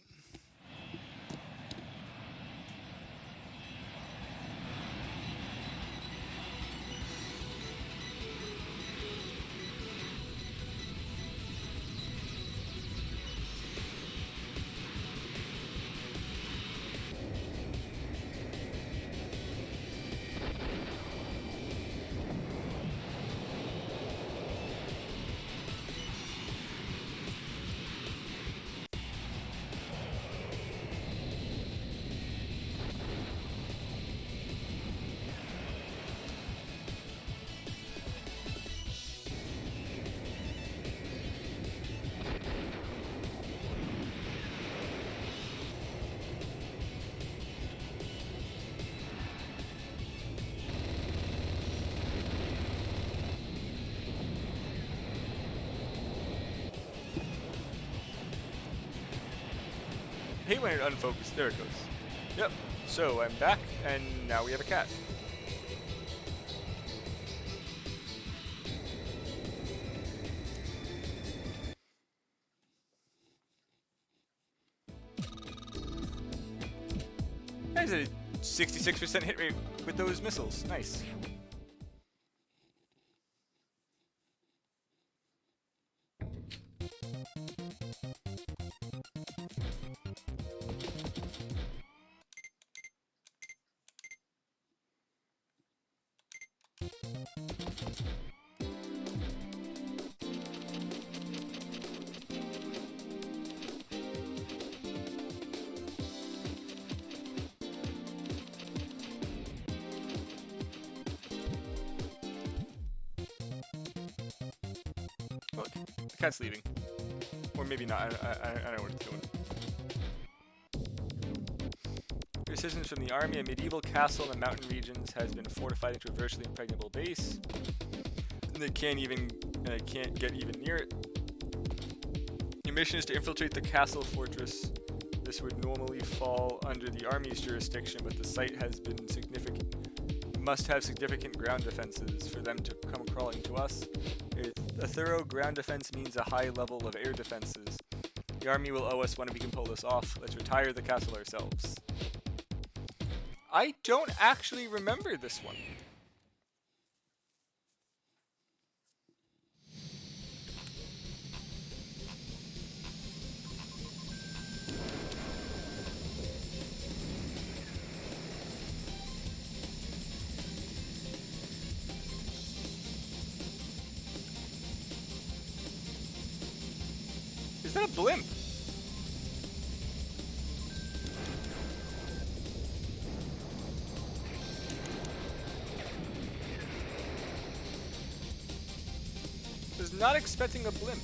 I hate when it unfocused. There it goes. Yep. So I'm back, and now we have a cat. There's a 66% hit rate with those missiles. Nice. Look, the cat's leaving. Or maybe not, I don't know what it's doing. Resistance from the army. A medieval castle in the mountain regions has been fortified into a virtually impregnable base. And they can't get even near it. Your mission is to infiltrate the castle fortress. This would normally fall under the army's jurisdiction, but the site has been significant. Must have significant ground defenses for them to come crawling to us. A thorough ground defense means a high level of air defenses. The army will owe us one if we can pull this off. Let's retire the castle ourselves. I don't actually remember this one. Is that a blimp? Was not expecting a blimp.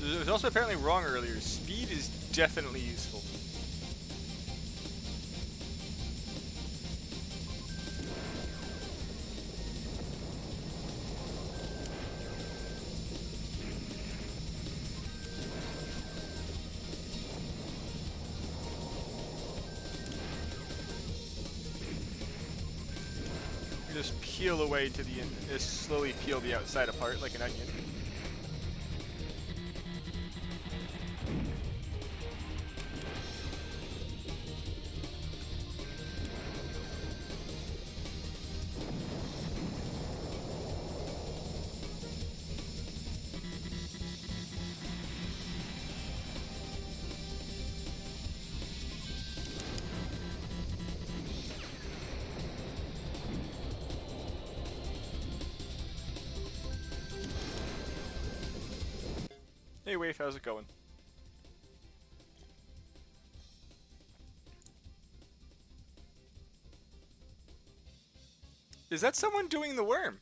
It was also apparently wrong earlier. Speed is definitely useful. You just peel away to the end. Just slowly peel the outside apart like an onion. Hey Wave, how's it going? Is that someone doing the worm?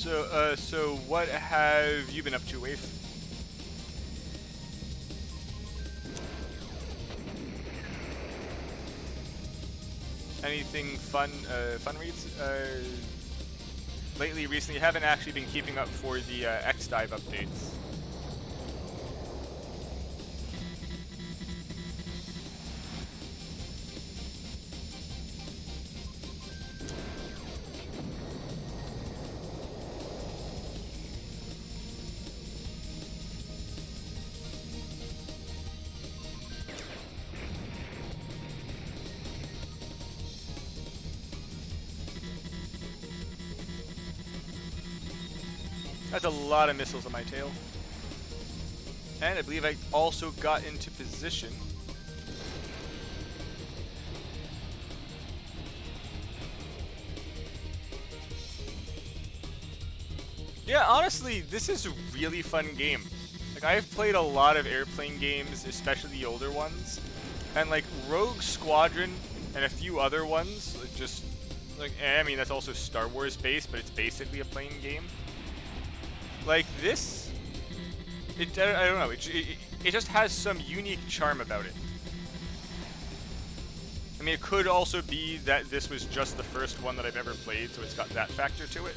So what have you been up to, Wave? Anything fun? Fun reads? Lately, recently, haven't actually been keeping up for the X Dive updates. That's a lot of missiles on my tail. And I believe I also got into position. Yeah, honestly, this is a really fun game. Like, I've played a lot of airplane games, especially the older ones. And like Rogue Squadron and a few other ones, just like, I mean, that's also Star Wars based, but it's basically a plane game. Like this, I don't know, it just has some unique charm about it. I mean, it could also be that this was just the first one that I've ever played, so it's got that factor to it.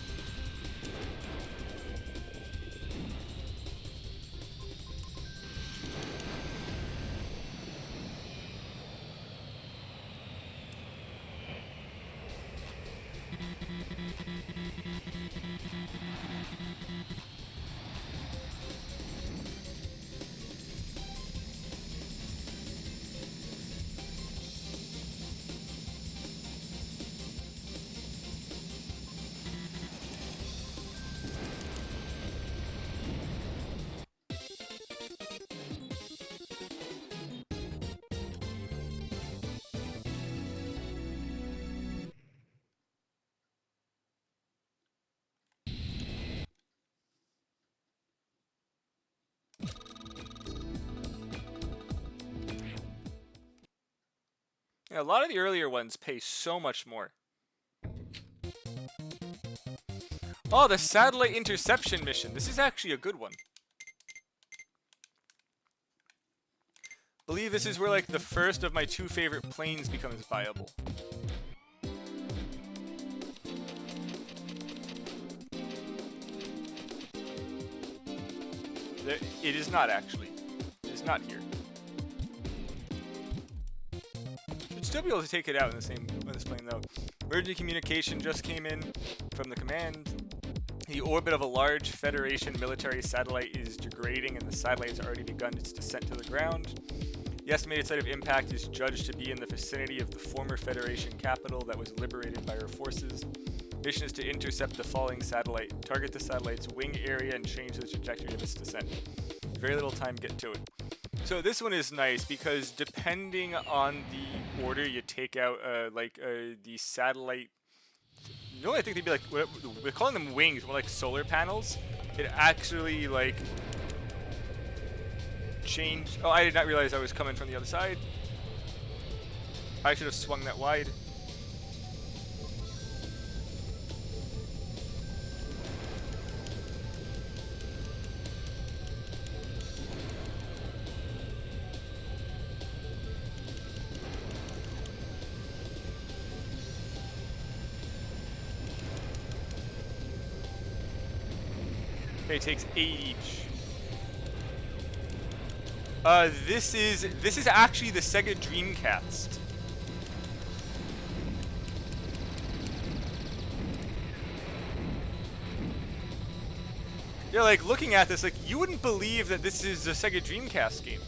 Yeah, a lot of the earlier ones pay so much more. Oh, the satellite interception mission. This is actually a good one. I believe this is where like the first of my two favorite planes becomes viable. It is not actually. It is not here. Should still be able to take it out in this plane though. Emergency communication just came in from the command. The orbit of a large Federation military satellite is degrading and the satellite has already begun its descent to the ground. The estimated site of impact is judged to be in the vicinity of the former Federation capital that was liberated by our forces. Mission is to intercept the falling satellite, target the satellite's wing area, and change the trajectory of its descent. Very little time to get to it. So this one is nice because depending on the order you take out, the satellite. No, I think they'd be like, we're calling them wings, more like solar panels. It actually like changed. Oh, I did not realize I was coming from the other side. I should have swung that wide. Okay, it takes 8 each. This is actually the Sega Dreamcast. Yeah, like looking at this, like you wouldn't believe that this is a Sega Dreamcast game.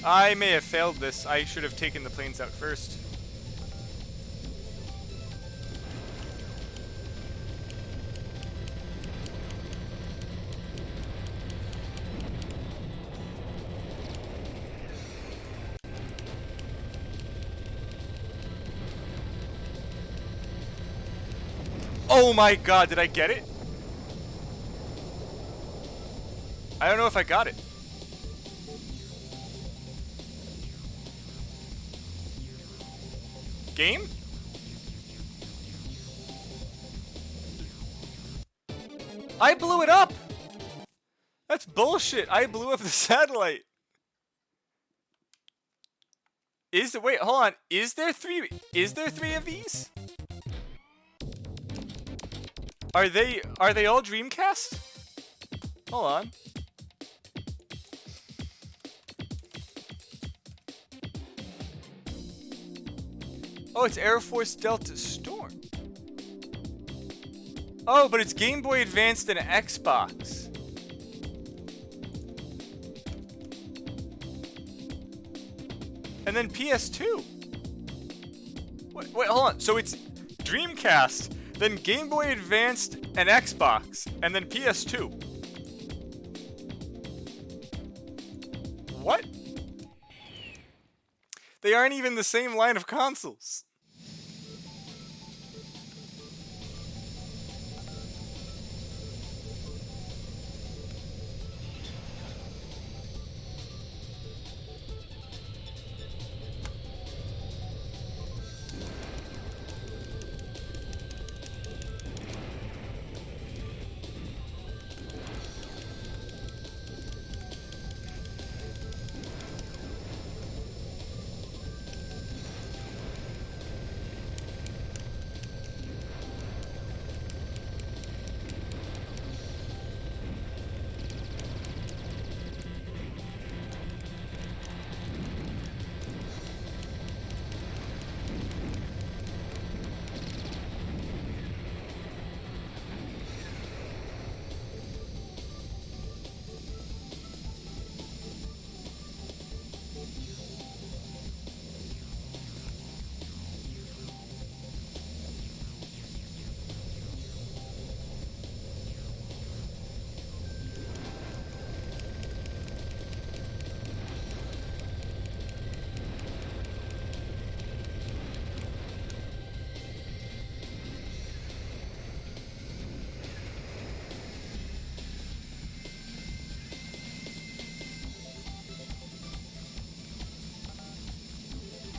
I may have failed this. I should have taken the planes out first. Oh my god, did I get it? I don't know if I got it. Game? I blew it up! That's bullshit. I blew up the satellite. Wait, hold on. Is there three of these? Are they all Dreamcast? Hold on. Oh, it's Airforce Delta Storm. Oh, but it's Game Boy Advanced and Xbox. And then PS2. Wait, hold on. So it's Dreamcast, then Game Boy Advanced and Xbox, and then PS2. What? They aren't even the same line of consoles.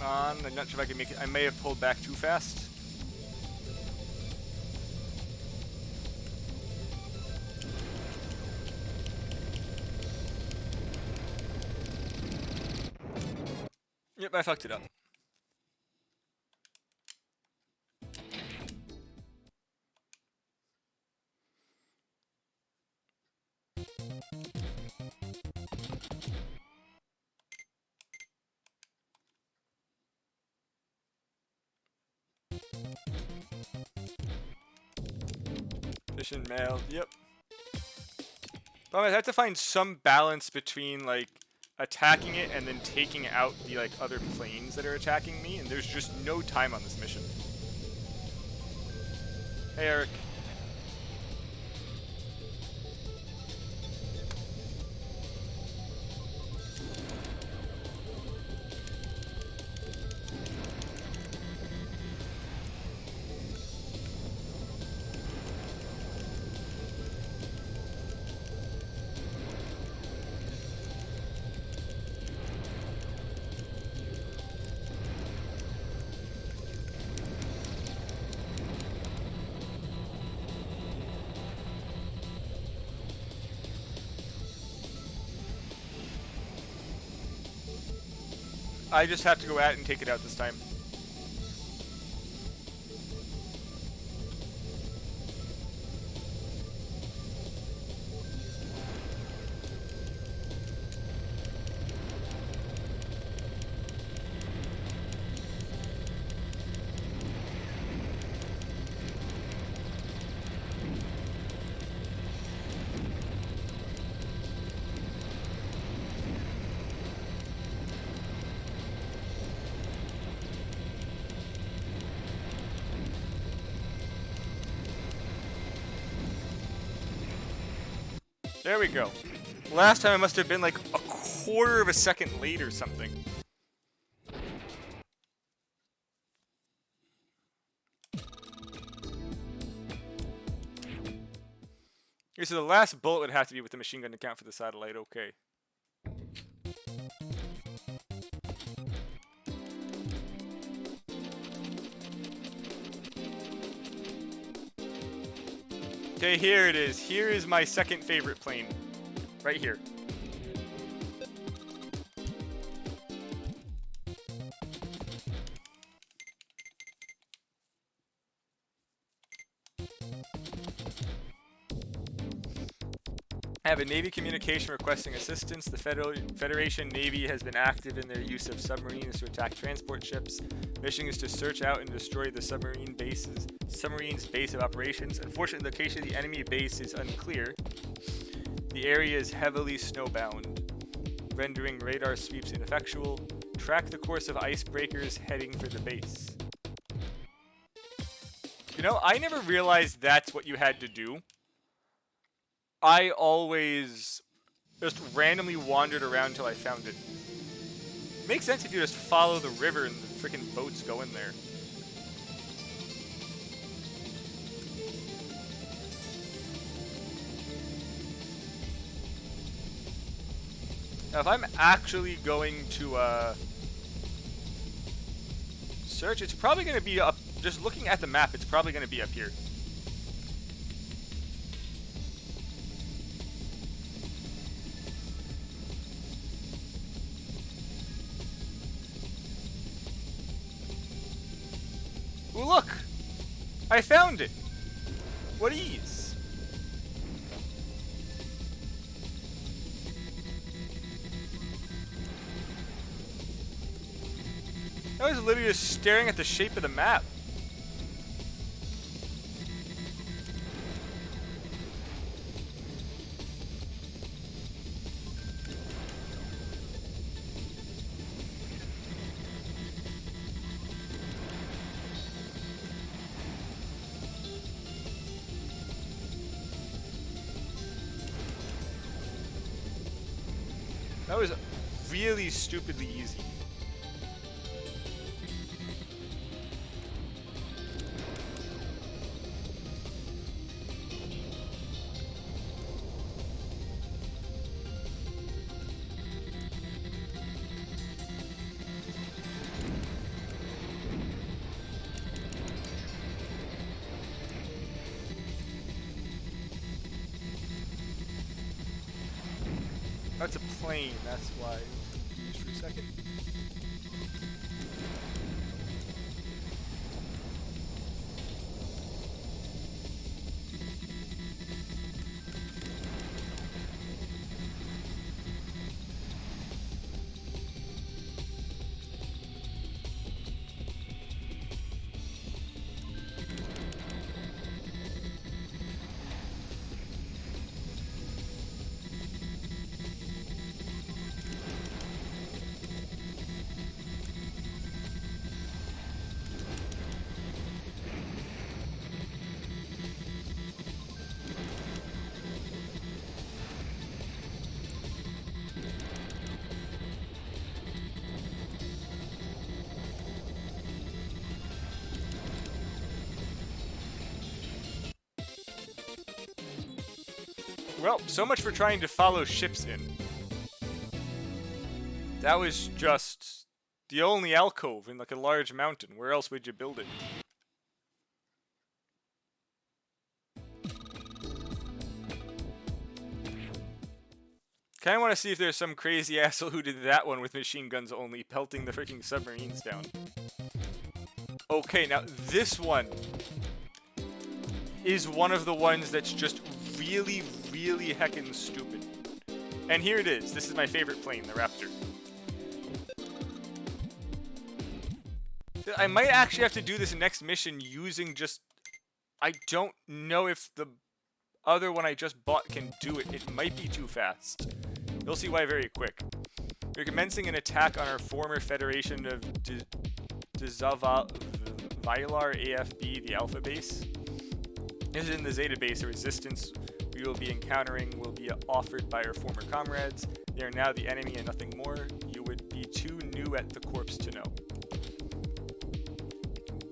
I'm not sure if I can make it. I may have pulled back too fast. Yep, I fucked it up. Fish and mail, yep. But I have to find some balance between like attacking it and then taking out the like other planes that are attacking me, and there's just no time on this mission. Hey Eric. I just have to go at it and take it out this time. There we go. Last time I must have been like a quarter of a second late or something. Okay, so the last bullet would have to be with the machine gun to count for the satellite. Okay. Okay, here it is. Here is my second favorite plane. Right here. I have a Navy communication requesting assistance. The Federation Navy has been active in their use of submarines to attack transport ships. Mission is to search out and destroy the submarine's base of operations. Unfortunately, the location of the enemy base is unclear. The area is heavily snowbound, rendering radar sweeps ineffectual. Track the course of icebreakers heading for the base. You know, I never realized that's what you had to do. I always just randomly wandered around until I found it. Makes sense if you just follow the river and the freaking boats go in there. Now, if I'm actually going to search, it's probably going to be up. Just looking at the map, it's probably going to be up here. Ooh, look! I found it! What ease! I was literally just staring at the shape of the map. That was really stupidly easy. That's a plane, that's why I was confused for a second. Well, so much for trying to follow ships in. That was just the only alcove in like a large mountain. Where else would you build it? Kinda wanna see if there's some crazy asshole who did that one with machine guns only, pelting the freaking submarines down. Okay, now this one is one of the ones that's just really, really heckin' stupid. And here it is. This is my favorite plane, the Raptor. I might actually have to do this next mission using just... I don't know if the other one I just bought can do it. It might be too fast. You'll see why very quick. We're commencing an attack on our former Federation of Vilar AFB, the Alpha base. This is in the Zeta base. The resistance we will be encountering will be offered by our former comrades. They are now the enemy and nothing more. You would be too new at the corps to know.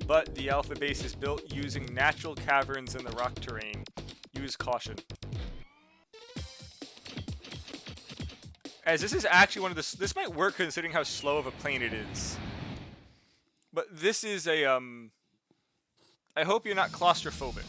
But the Alpha base is built using natural caverns in the rock terrain. Use caution. As this is actually one of the... This might work considering how slow of a plane it is. But this is a, I hope you're not claustrophobic.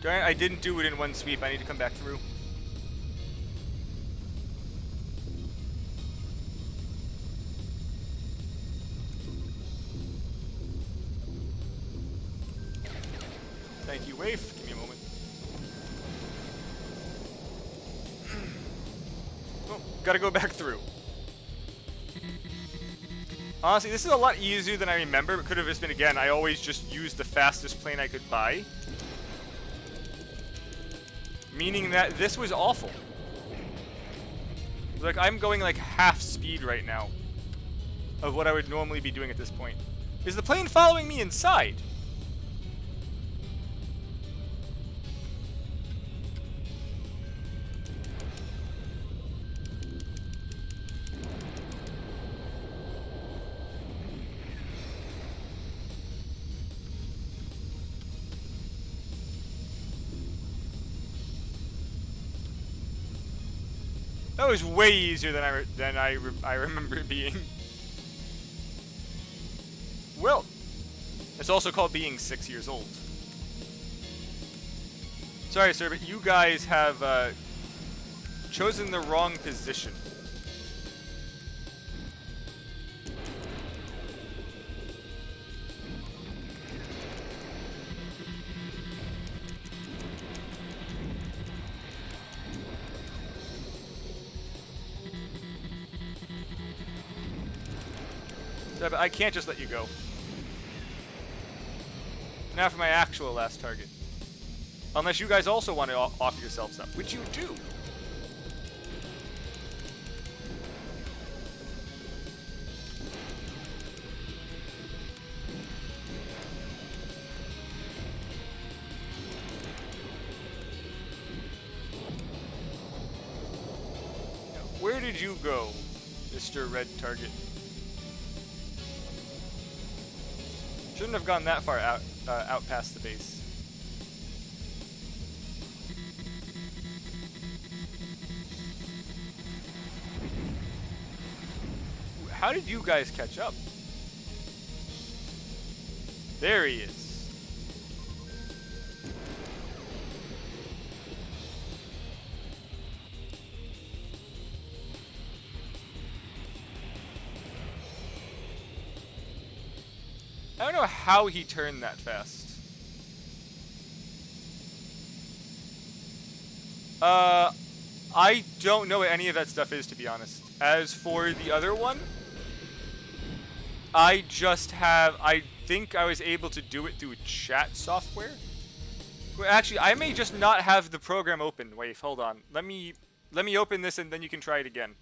Darn it, I didn't do it in one sweep. I need to come back through. Thank you, Waif. Give me a moment. Oh, gotta go back through. Honestly, this is a lot easier than I remember. It could have just been, again, I always just used the fastest plane I could buy. Meaning that this was awful. Like, I'm going like half speed right now of what I would normally be doing at this point. Is the plane following me inside? That was way easier than I remember it being. Well, it's also called being 6 years old. Sorry, sir, but you guys have chosen the wrong position. But I can't just let you go. Now for my actual last target. Unless you guys also want to offer yourselves up, which you do. Now, where did you go, Mr. Red Target? Shouldn't have gone that far out past the base. How did you guys catch up? There he is. I don't know how he turned that fast. I don't know what any of that stuff is, to be honest. As for the other one, I think I was able to do it through chat software. Well, actually, I may just not have the program open. Wait, hold on. Let me open this and then you can try it again.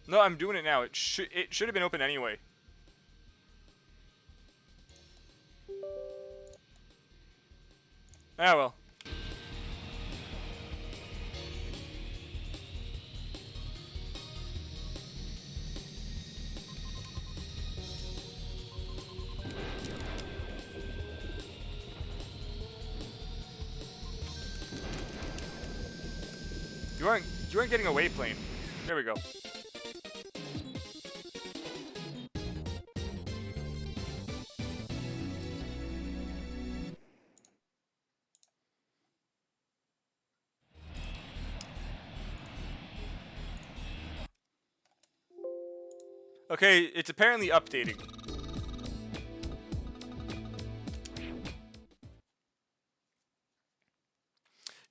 No, I'm doing it now. It should have been open anyway. Ah, well. You aren't getting a wayplane. There we go. Okay, it's apparently updating.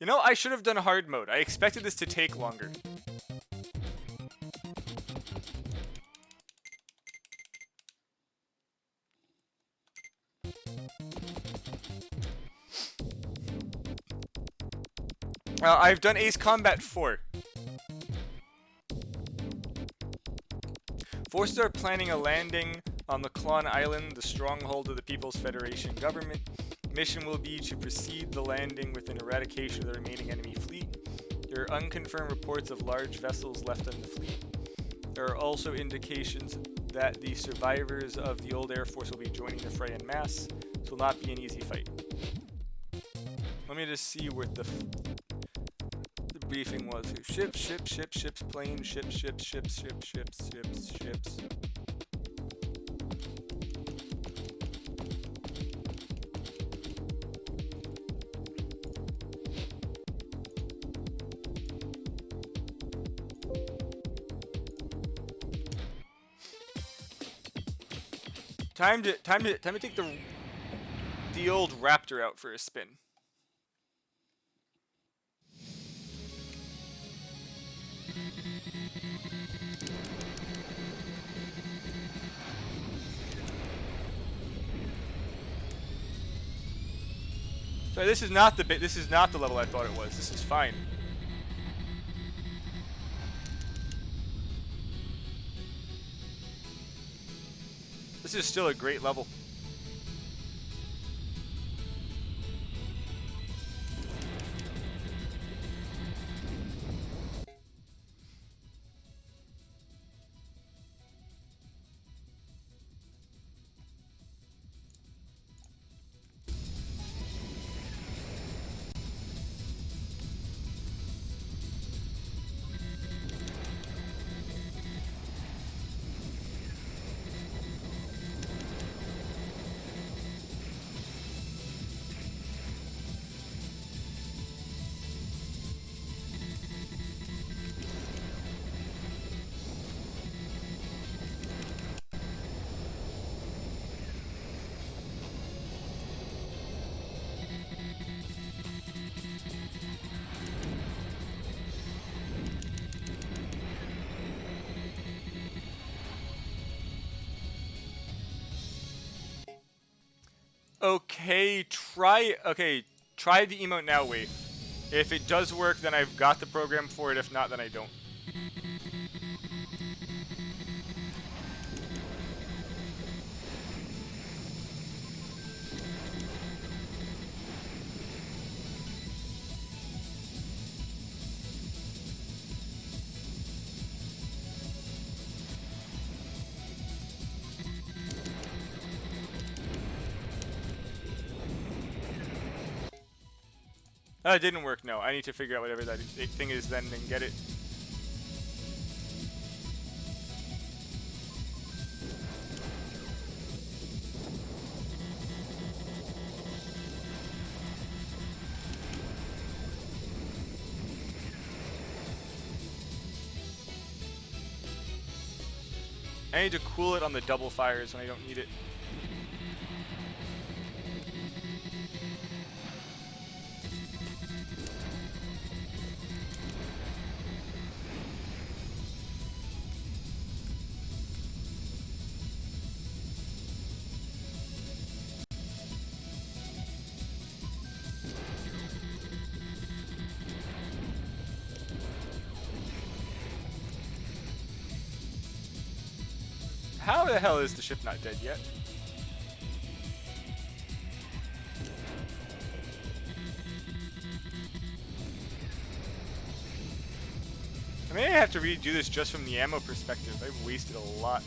You know, I should have done hard mode. I expected this to take longer. I've done Ace Combat 4. 4-star planning a landing on the Klon Island, the stronghold of the People's Federation government. Mission will be to precede the landing with an eradication of the remaining enemy fleet. There are unconfirmed reports of large vessels left on the fleet. There are also indications that the survivors of the old Air Force will be joining the fray en masse. This will not be an easy fight. Let me just see what the briefing was. Ships, ships, ships, ships, planes, ships, ships, ships, ships, ships, ships, ships. Time to take the old Raptor out for a spin. Sorry, this is not the level I thought it was. This is fine. This is still a great level. Okay, try the emote now wave. If it does work, then I've got the program for it. If not, then I don't. It didn't work, no. I need to figure out whatever that thing is then and get it. I need to cool it on the double fires when I don't need it. How the hell is the ship not dead yet? I may have to redo this just from the ammo perspective. I've wasted a lot.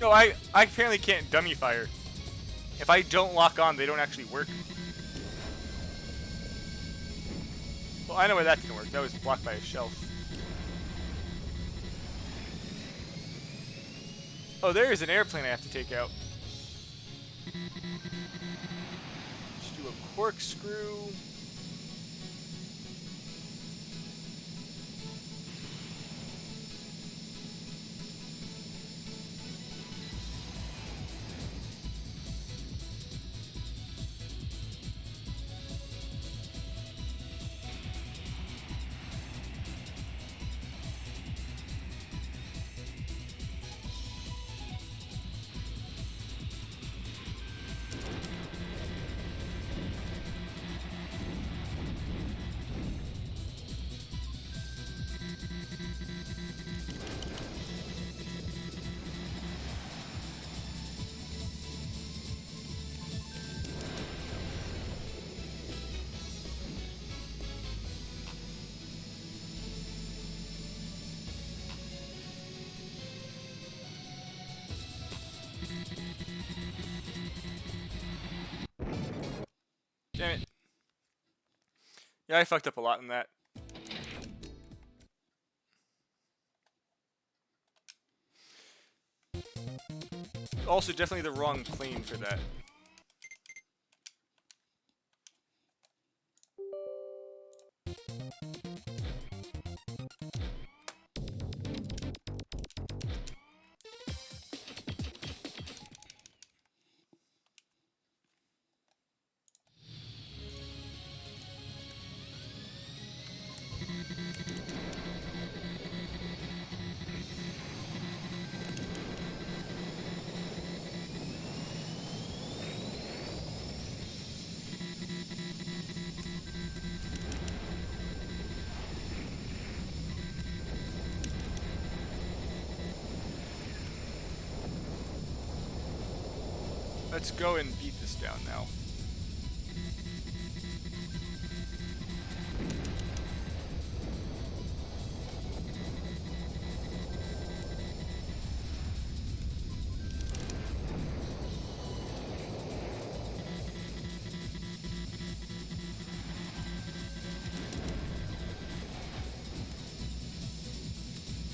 No, I apparently can't dummy fire. If I don't lock on, they don't actually work. Well, I know where that didn't work. That was blocked by a shelf. Oh, there is an airplane I have to take out. Just do a corkscrew. Damn it. Yeah, I fucked up a lot in that. Also, definitely the wrong plane for that. Let's go and beat this down now.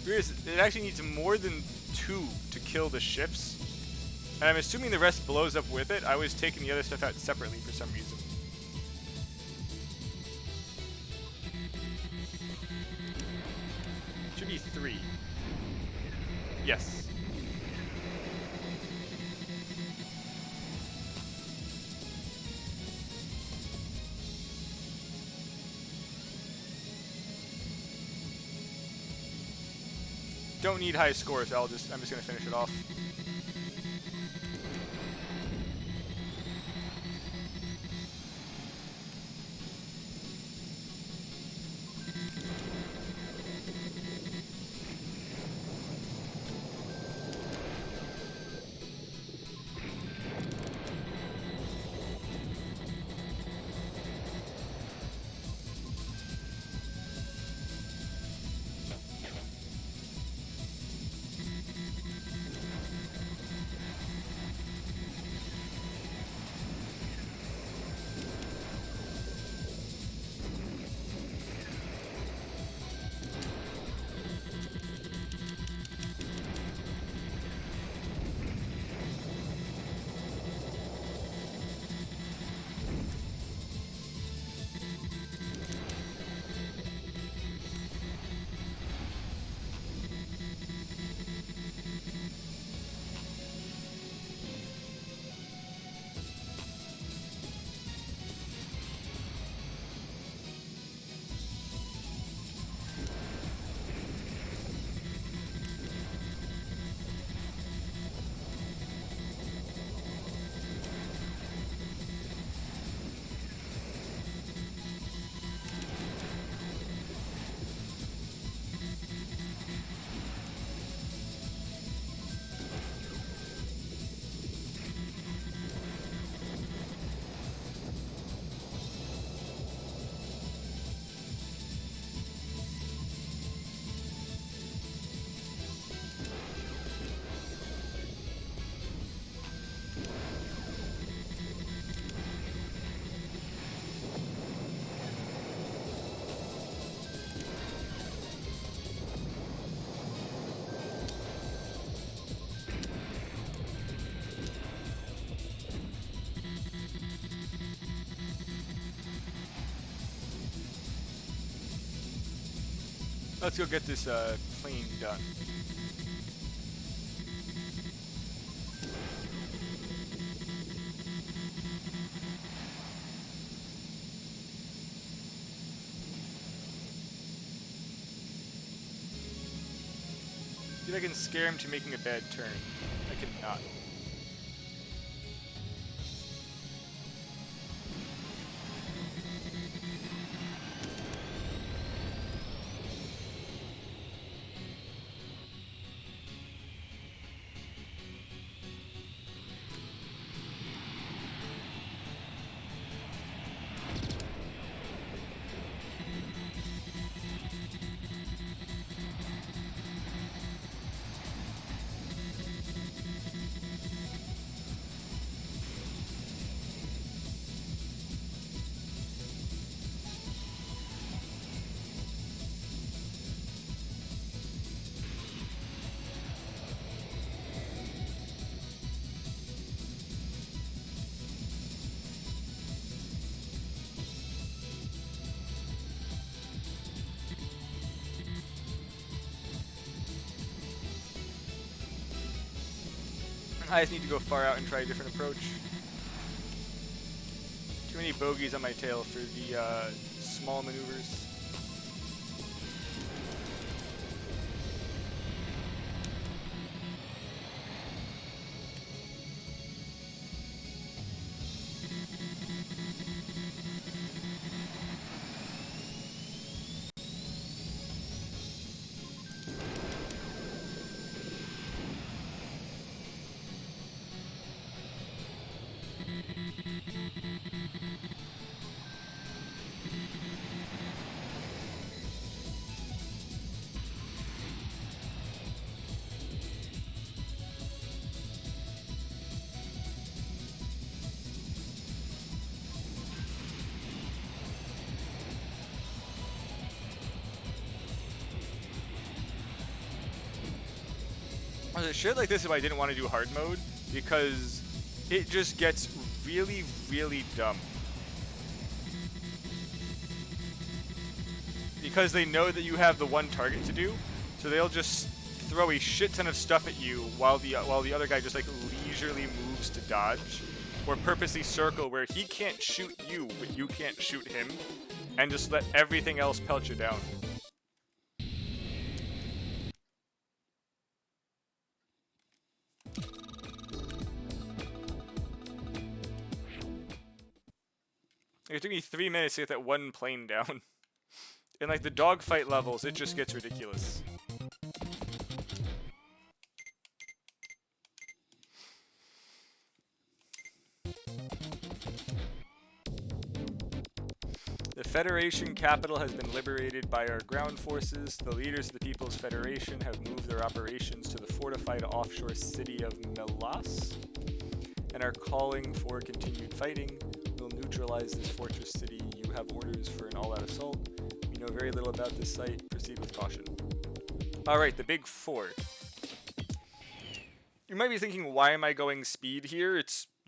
It actually needs more than 2 to kill the ships. And I'm assuming the rest blows up with it. I was taking the other stuff out separately for some reason. Should be 3. Yes. Don't need high scores. I'm just gonna finish it off. Let's go get this plane done. See if I can scare him to making a bad turn. I cannot. I just need to go far out and try a different approach. Too many bogeys on my tail for the small maneuvers. Shit like this is why I didn't want to do hard mode, because it just gets really, really dumb. Because they know that you have the one target to do, so they'll just throw a shit ton of stuff at you while the other guy just like leisurely moves to dodge, or purposely circle where he can't shoot you, but you can't shoot him, and just let everything else pelt you down. It took me 3 minutes to get that one plane down. In like the dogfight levels, it just gets ridiculous. The Federation capital has been liberated by our ground forces. The leaders of the People's Federation have moved their operations to the fortified offshore city of Melas and are calling for continued fighting. We'll neutralize this fortress city. You have orders for an all-out assault. We know very little about this site. Proceed with caution. Alright, the big four. You might be thinking, why am I going speed here?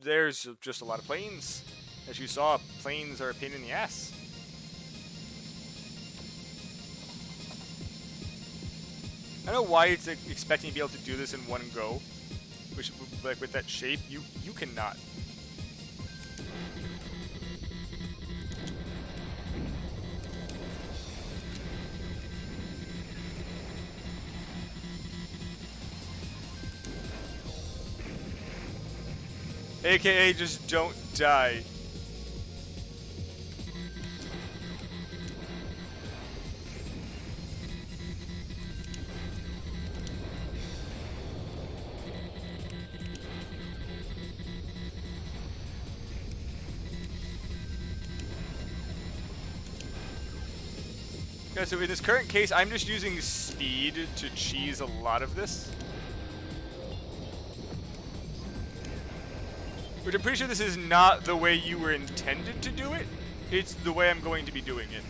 There's just a lot of planes. As you saw, planes are a pain in the ass. I don't know why it's expecting to be able to do this in one go. Which, like with that shape, you cannot. AKA just don't die. Okay, so in this current case, I'm just using speed to cheese a lot of this. Which I'm pretty sure this is not the way you were intended to do it. It's the way I'm going to be doing it.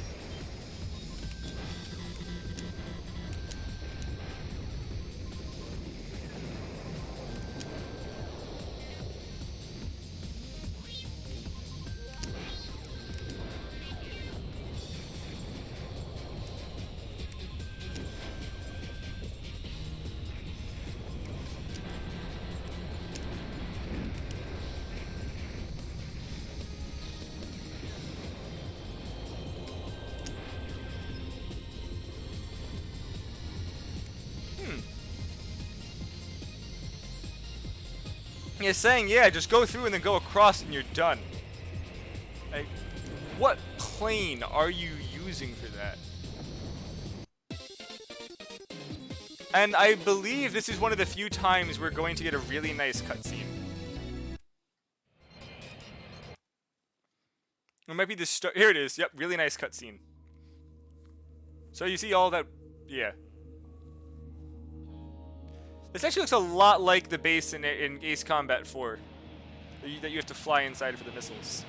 He's saying, yeah, just go through and then go across and you're done. Like, what plane are you using for that? And I believe this is one of the few times we're going to get a really nice cutscene. It might be the start. Here it is. Yep, really nice cutscene. So you see all that, yeah. This actually looks a lot like the base in Ace Combat 4. That you have to fly inside for the missiles.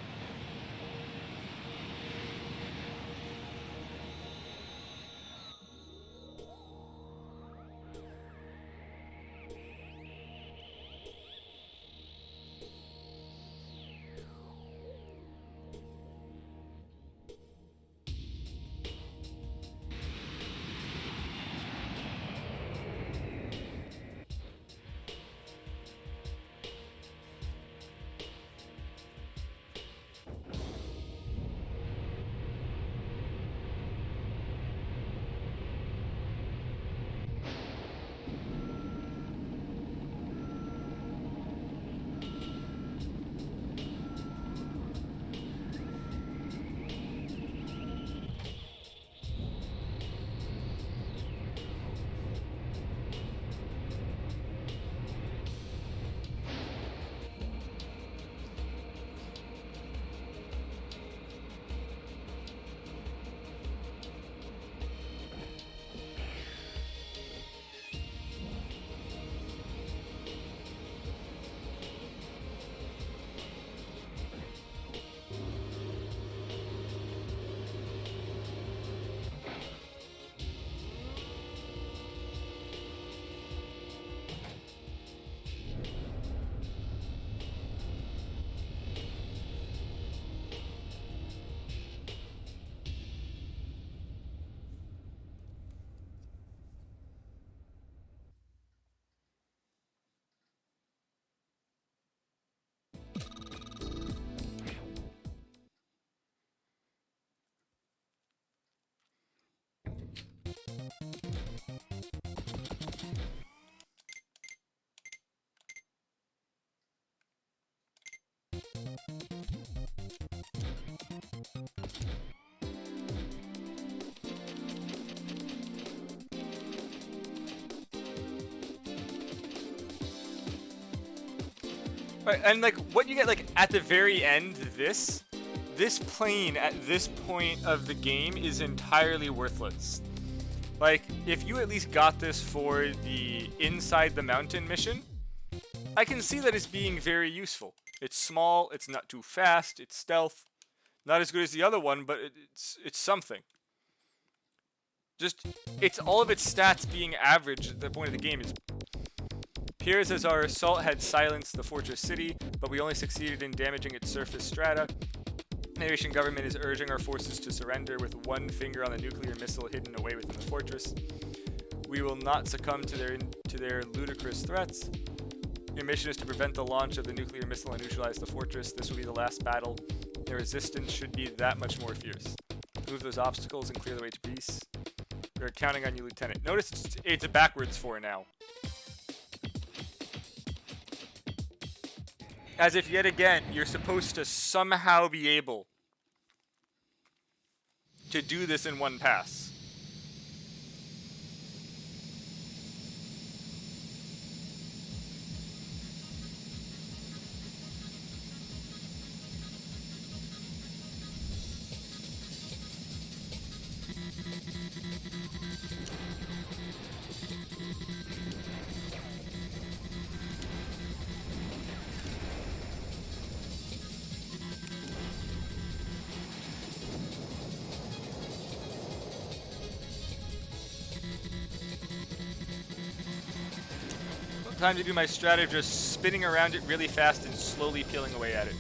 Right, and like what you get like at the very end, this plane at this point of the game is entirely worthless. Like, if you at least got this for the inside the mountain mission, I can see that as being very useful. It's small, it's not too fast, it's stealth. Not as good as the other one, but it's something. Just, it's all of its stats being average at the point of the game is appears as our assault had silenced the fortress city, but we only succeeded in damaging its surface strata. The Haitian government is urging our forces to surrender with one finger on the nuclear missile hidden away within the fortress. We will not succumb to their ludicrous threats. Your mission is to prevent the launch of the nuclear missile and neutralize the fortress. This will be the last battle. Their resistance should be that much more fierce. Move those obstacles and clear the way to peace. We're counting on you, Lieutenant. Notice it's a backwards 4 now. As if yet again, you're supposed to somehow be able to do this in one pass. Time to do my strategy, just spinning around it really fast and slowly peeling away at it.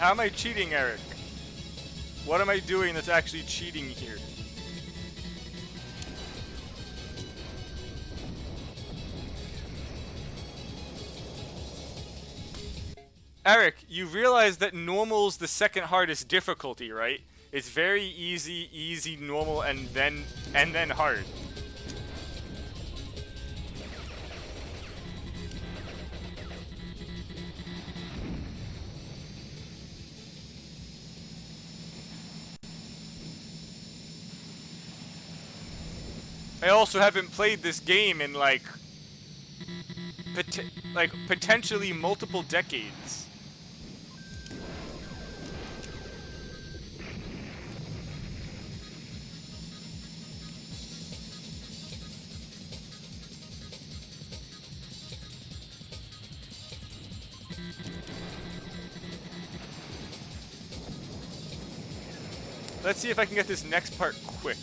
How am I cheating, Eric? What am I doing that's actually cheating here? Eric, you realize that normal's the second hardest difficulty, right? It's very easy, easy, normal, and then hard. I also haven't played this game in like potentially multiple decades. Let's see if I can get this next part quick.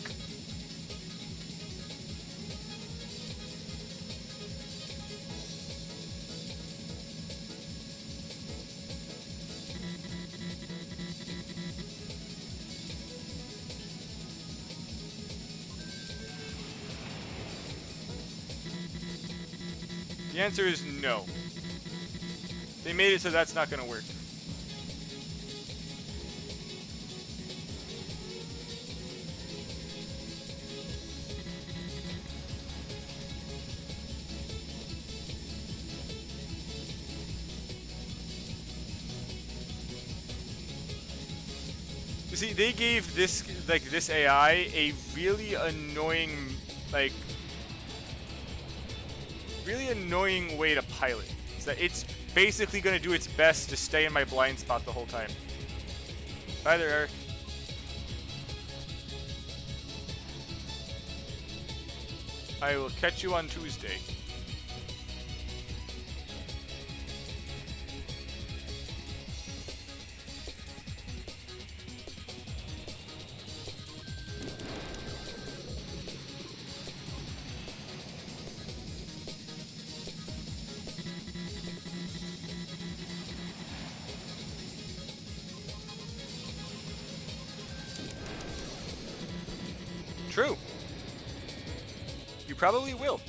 The answer is no. They made it so that's not going to work. You see, they gave this AI a really annoying way to pilot. So that it's basically going to do its best to stay in my blind spot the whole time. Bye there, Eric. I will catch you on Tuesday. True. You probably will.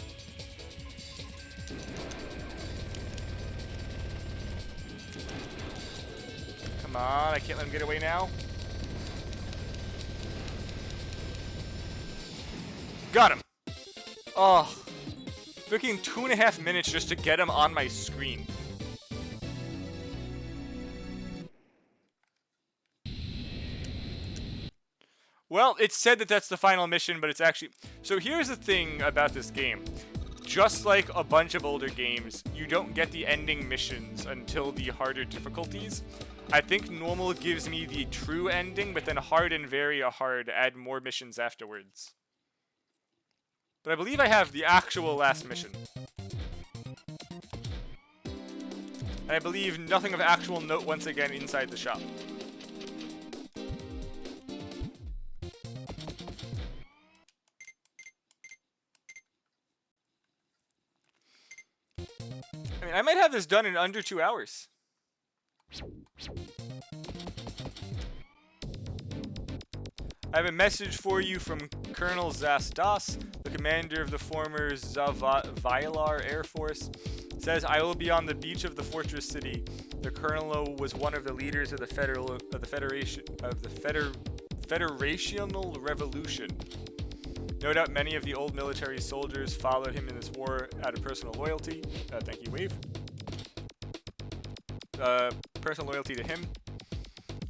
Come on, I can't let him get away now. Got him. Oh, freaking 2.5 minutes just to get him on my screen. Well, it's said that that's the final mission, but it's actually... So here's the thing about this game. Just like a bunch of older games, you don't get the ending missions until the harder difficulties. I think normal gives me the true ending, but then hard and very hard add more missions afterwards. But I believe I have the actual last mission. And I believe nothing of actual note once again inside the shop. I mean, I might have this done in under 2 hours. I have a message for you from Colonel Zastas, the commander of the former Zavalar Air Force. It says, I will be on the beach of the fortress city. The colonel was one of the leaders of the Federational Revolution. No doubt many of the old military soldiers followed him in this war out of personal loyalty. Thank you, Wave. Personal loyalty to him.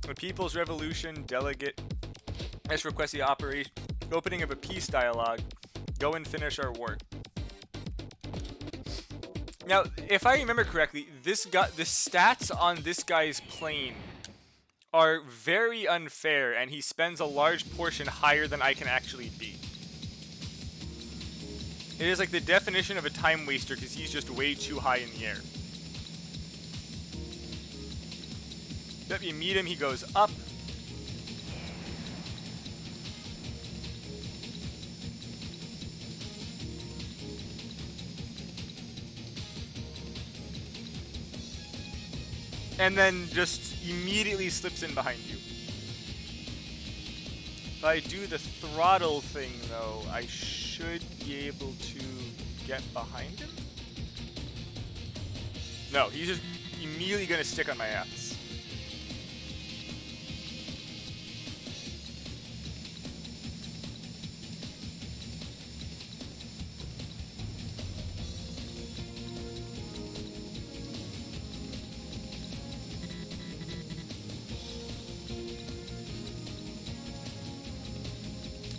The People's Revolution delegate has requested the opening of a peace dialogue. Go and finish our war. Now, if I remember correctly, the stats on this guy's plane are very unfair, and he spends a large portion higher than I can actually be. It is like the definition of a time waster because he's just way too high in the air. Yep, you meet him, he goes up. and then just immediately slips in behind you. If I do the throttle thing, though, I should be able to get behind him? No, he's just immediately going to stick on my ass.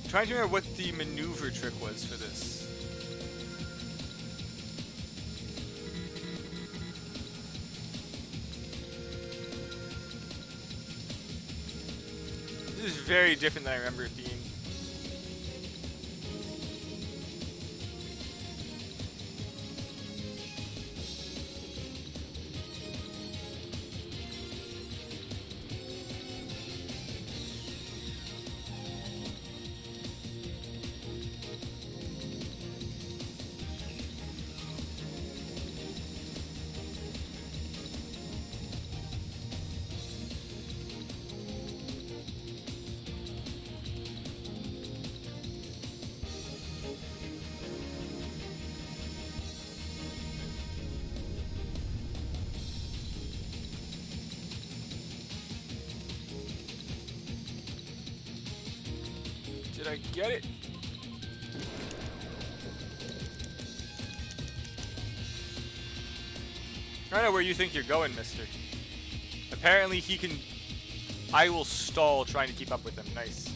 Trying to remember what the maneuver trick was for this. This is very different than I remember it being. Did I get it? I don't know where you think you're going, mister. Apparently he can... I will stall trying to keep up with him. Nice.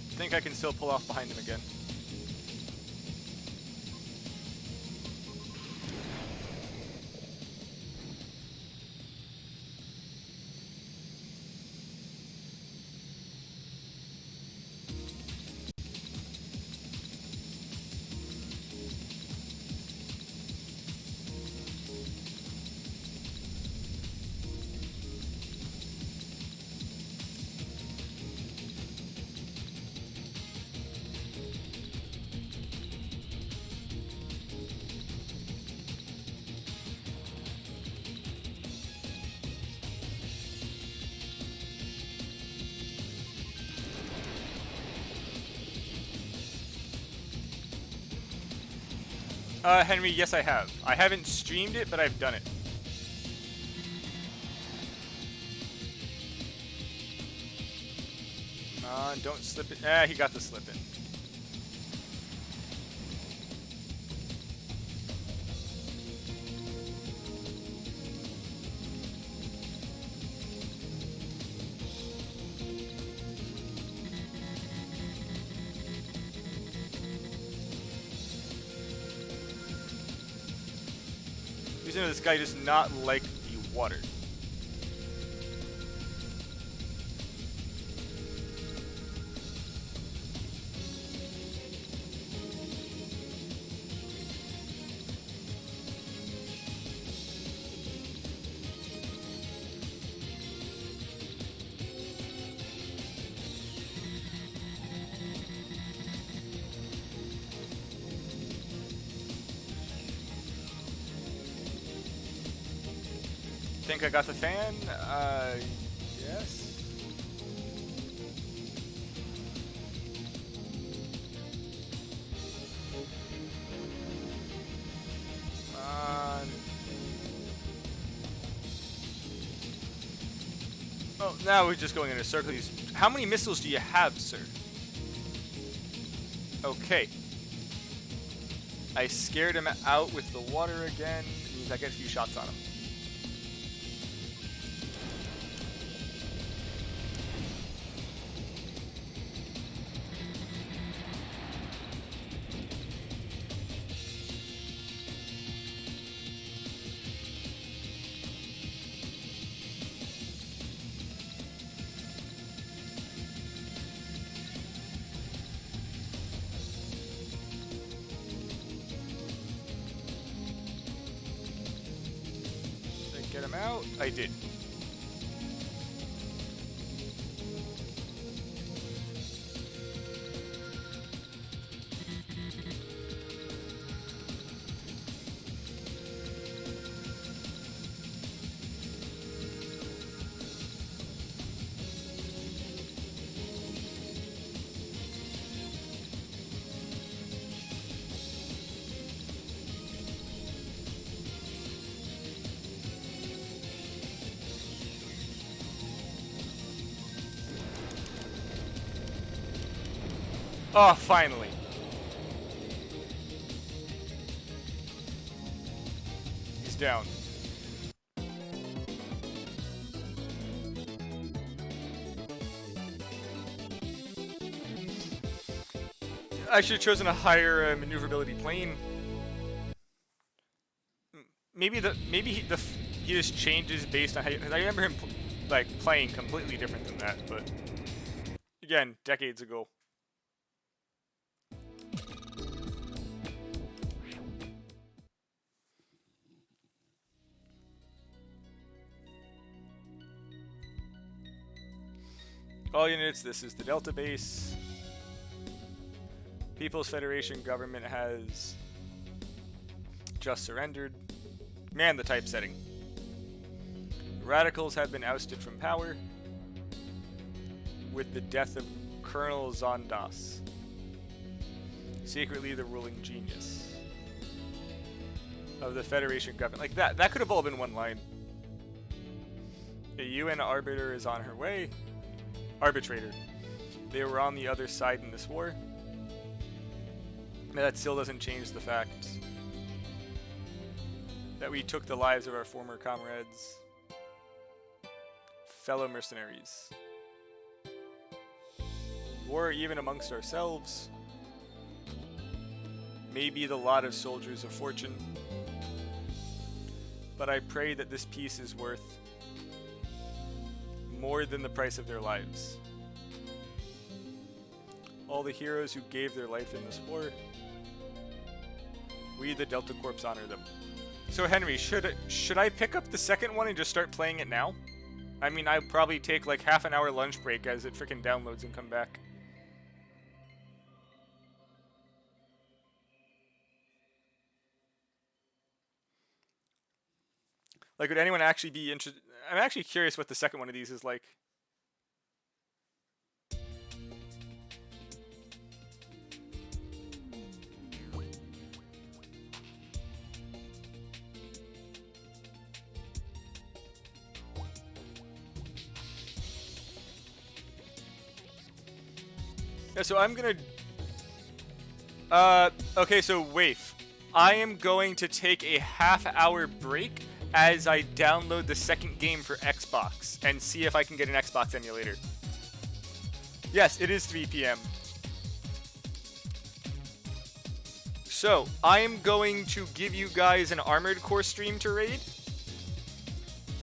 I think I can still pull off behind him again. Henry, yes I have. I haven't streamed it, but I've done it. Don't slip it. He got the slip in. This guy does not like the water. think I got the fan? Yes. Oh, now we're just going in a circle. How many missiles do you have, sir? Okay. I scared him out with the water again. It means I get a few shots on him. Get him out. I did. Oh, finally. He's down. I should have chosen a higher maneuverability plane. Maybe he just changes based on how. I remember him like playing completely different than that, but again, decades ago. All units, this is the Delta base. People's Federation government has just surrendered. Man, the typesetting. Radicals have been ousted from power with the death of Colonel Zondas, secretly the ruling genius of the Federation government. Like that could have all been one line. A UN arbiter is on her way. Arbitrator. They were on the other side in this war. But that still doesn't change the fact that we took the lives of our former comrades, fellow mercenaries. War even amongst ourselves may be the lot of soldiers of fortune, but I pray that this peace is worth more than the price of their lives. All the heroes who gave their life in this war, we the Delta Corps honor them. So Henry, should I pick up the second one and just start playing it now? I mean, I'll probably take like half an hour lunch break as it freaking downloads and come back. Like, would anyone actually be interested? I'm actually curious what the second one of these is like. Yeah, so I'm gonna... okay, so Waif. I am going to take a half-hour break as I download the second game for Xbox and see if I can get an Xbox emulator. Yes, it is 3 p.m. So, I am going to give you guys an Armored Core stream to raid.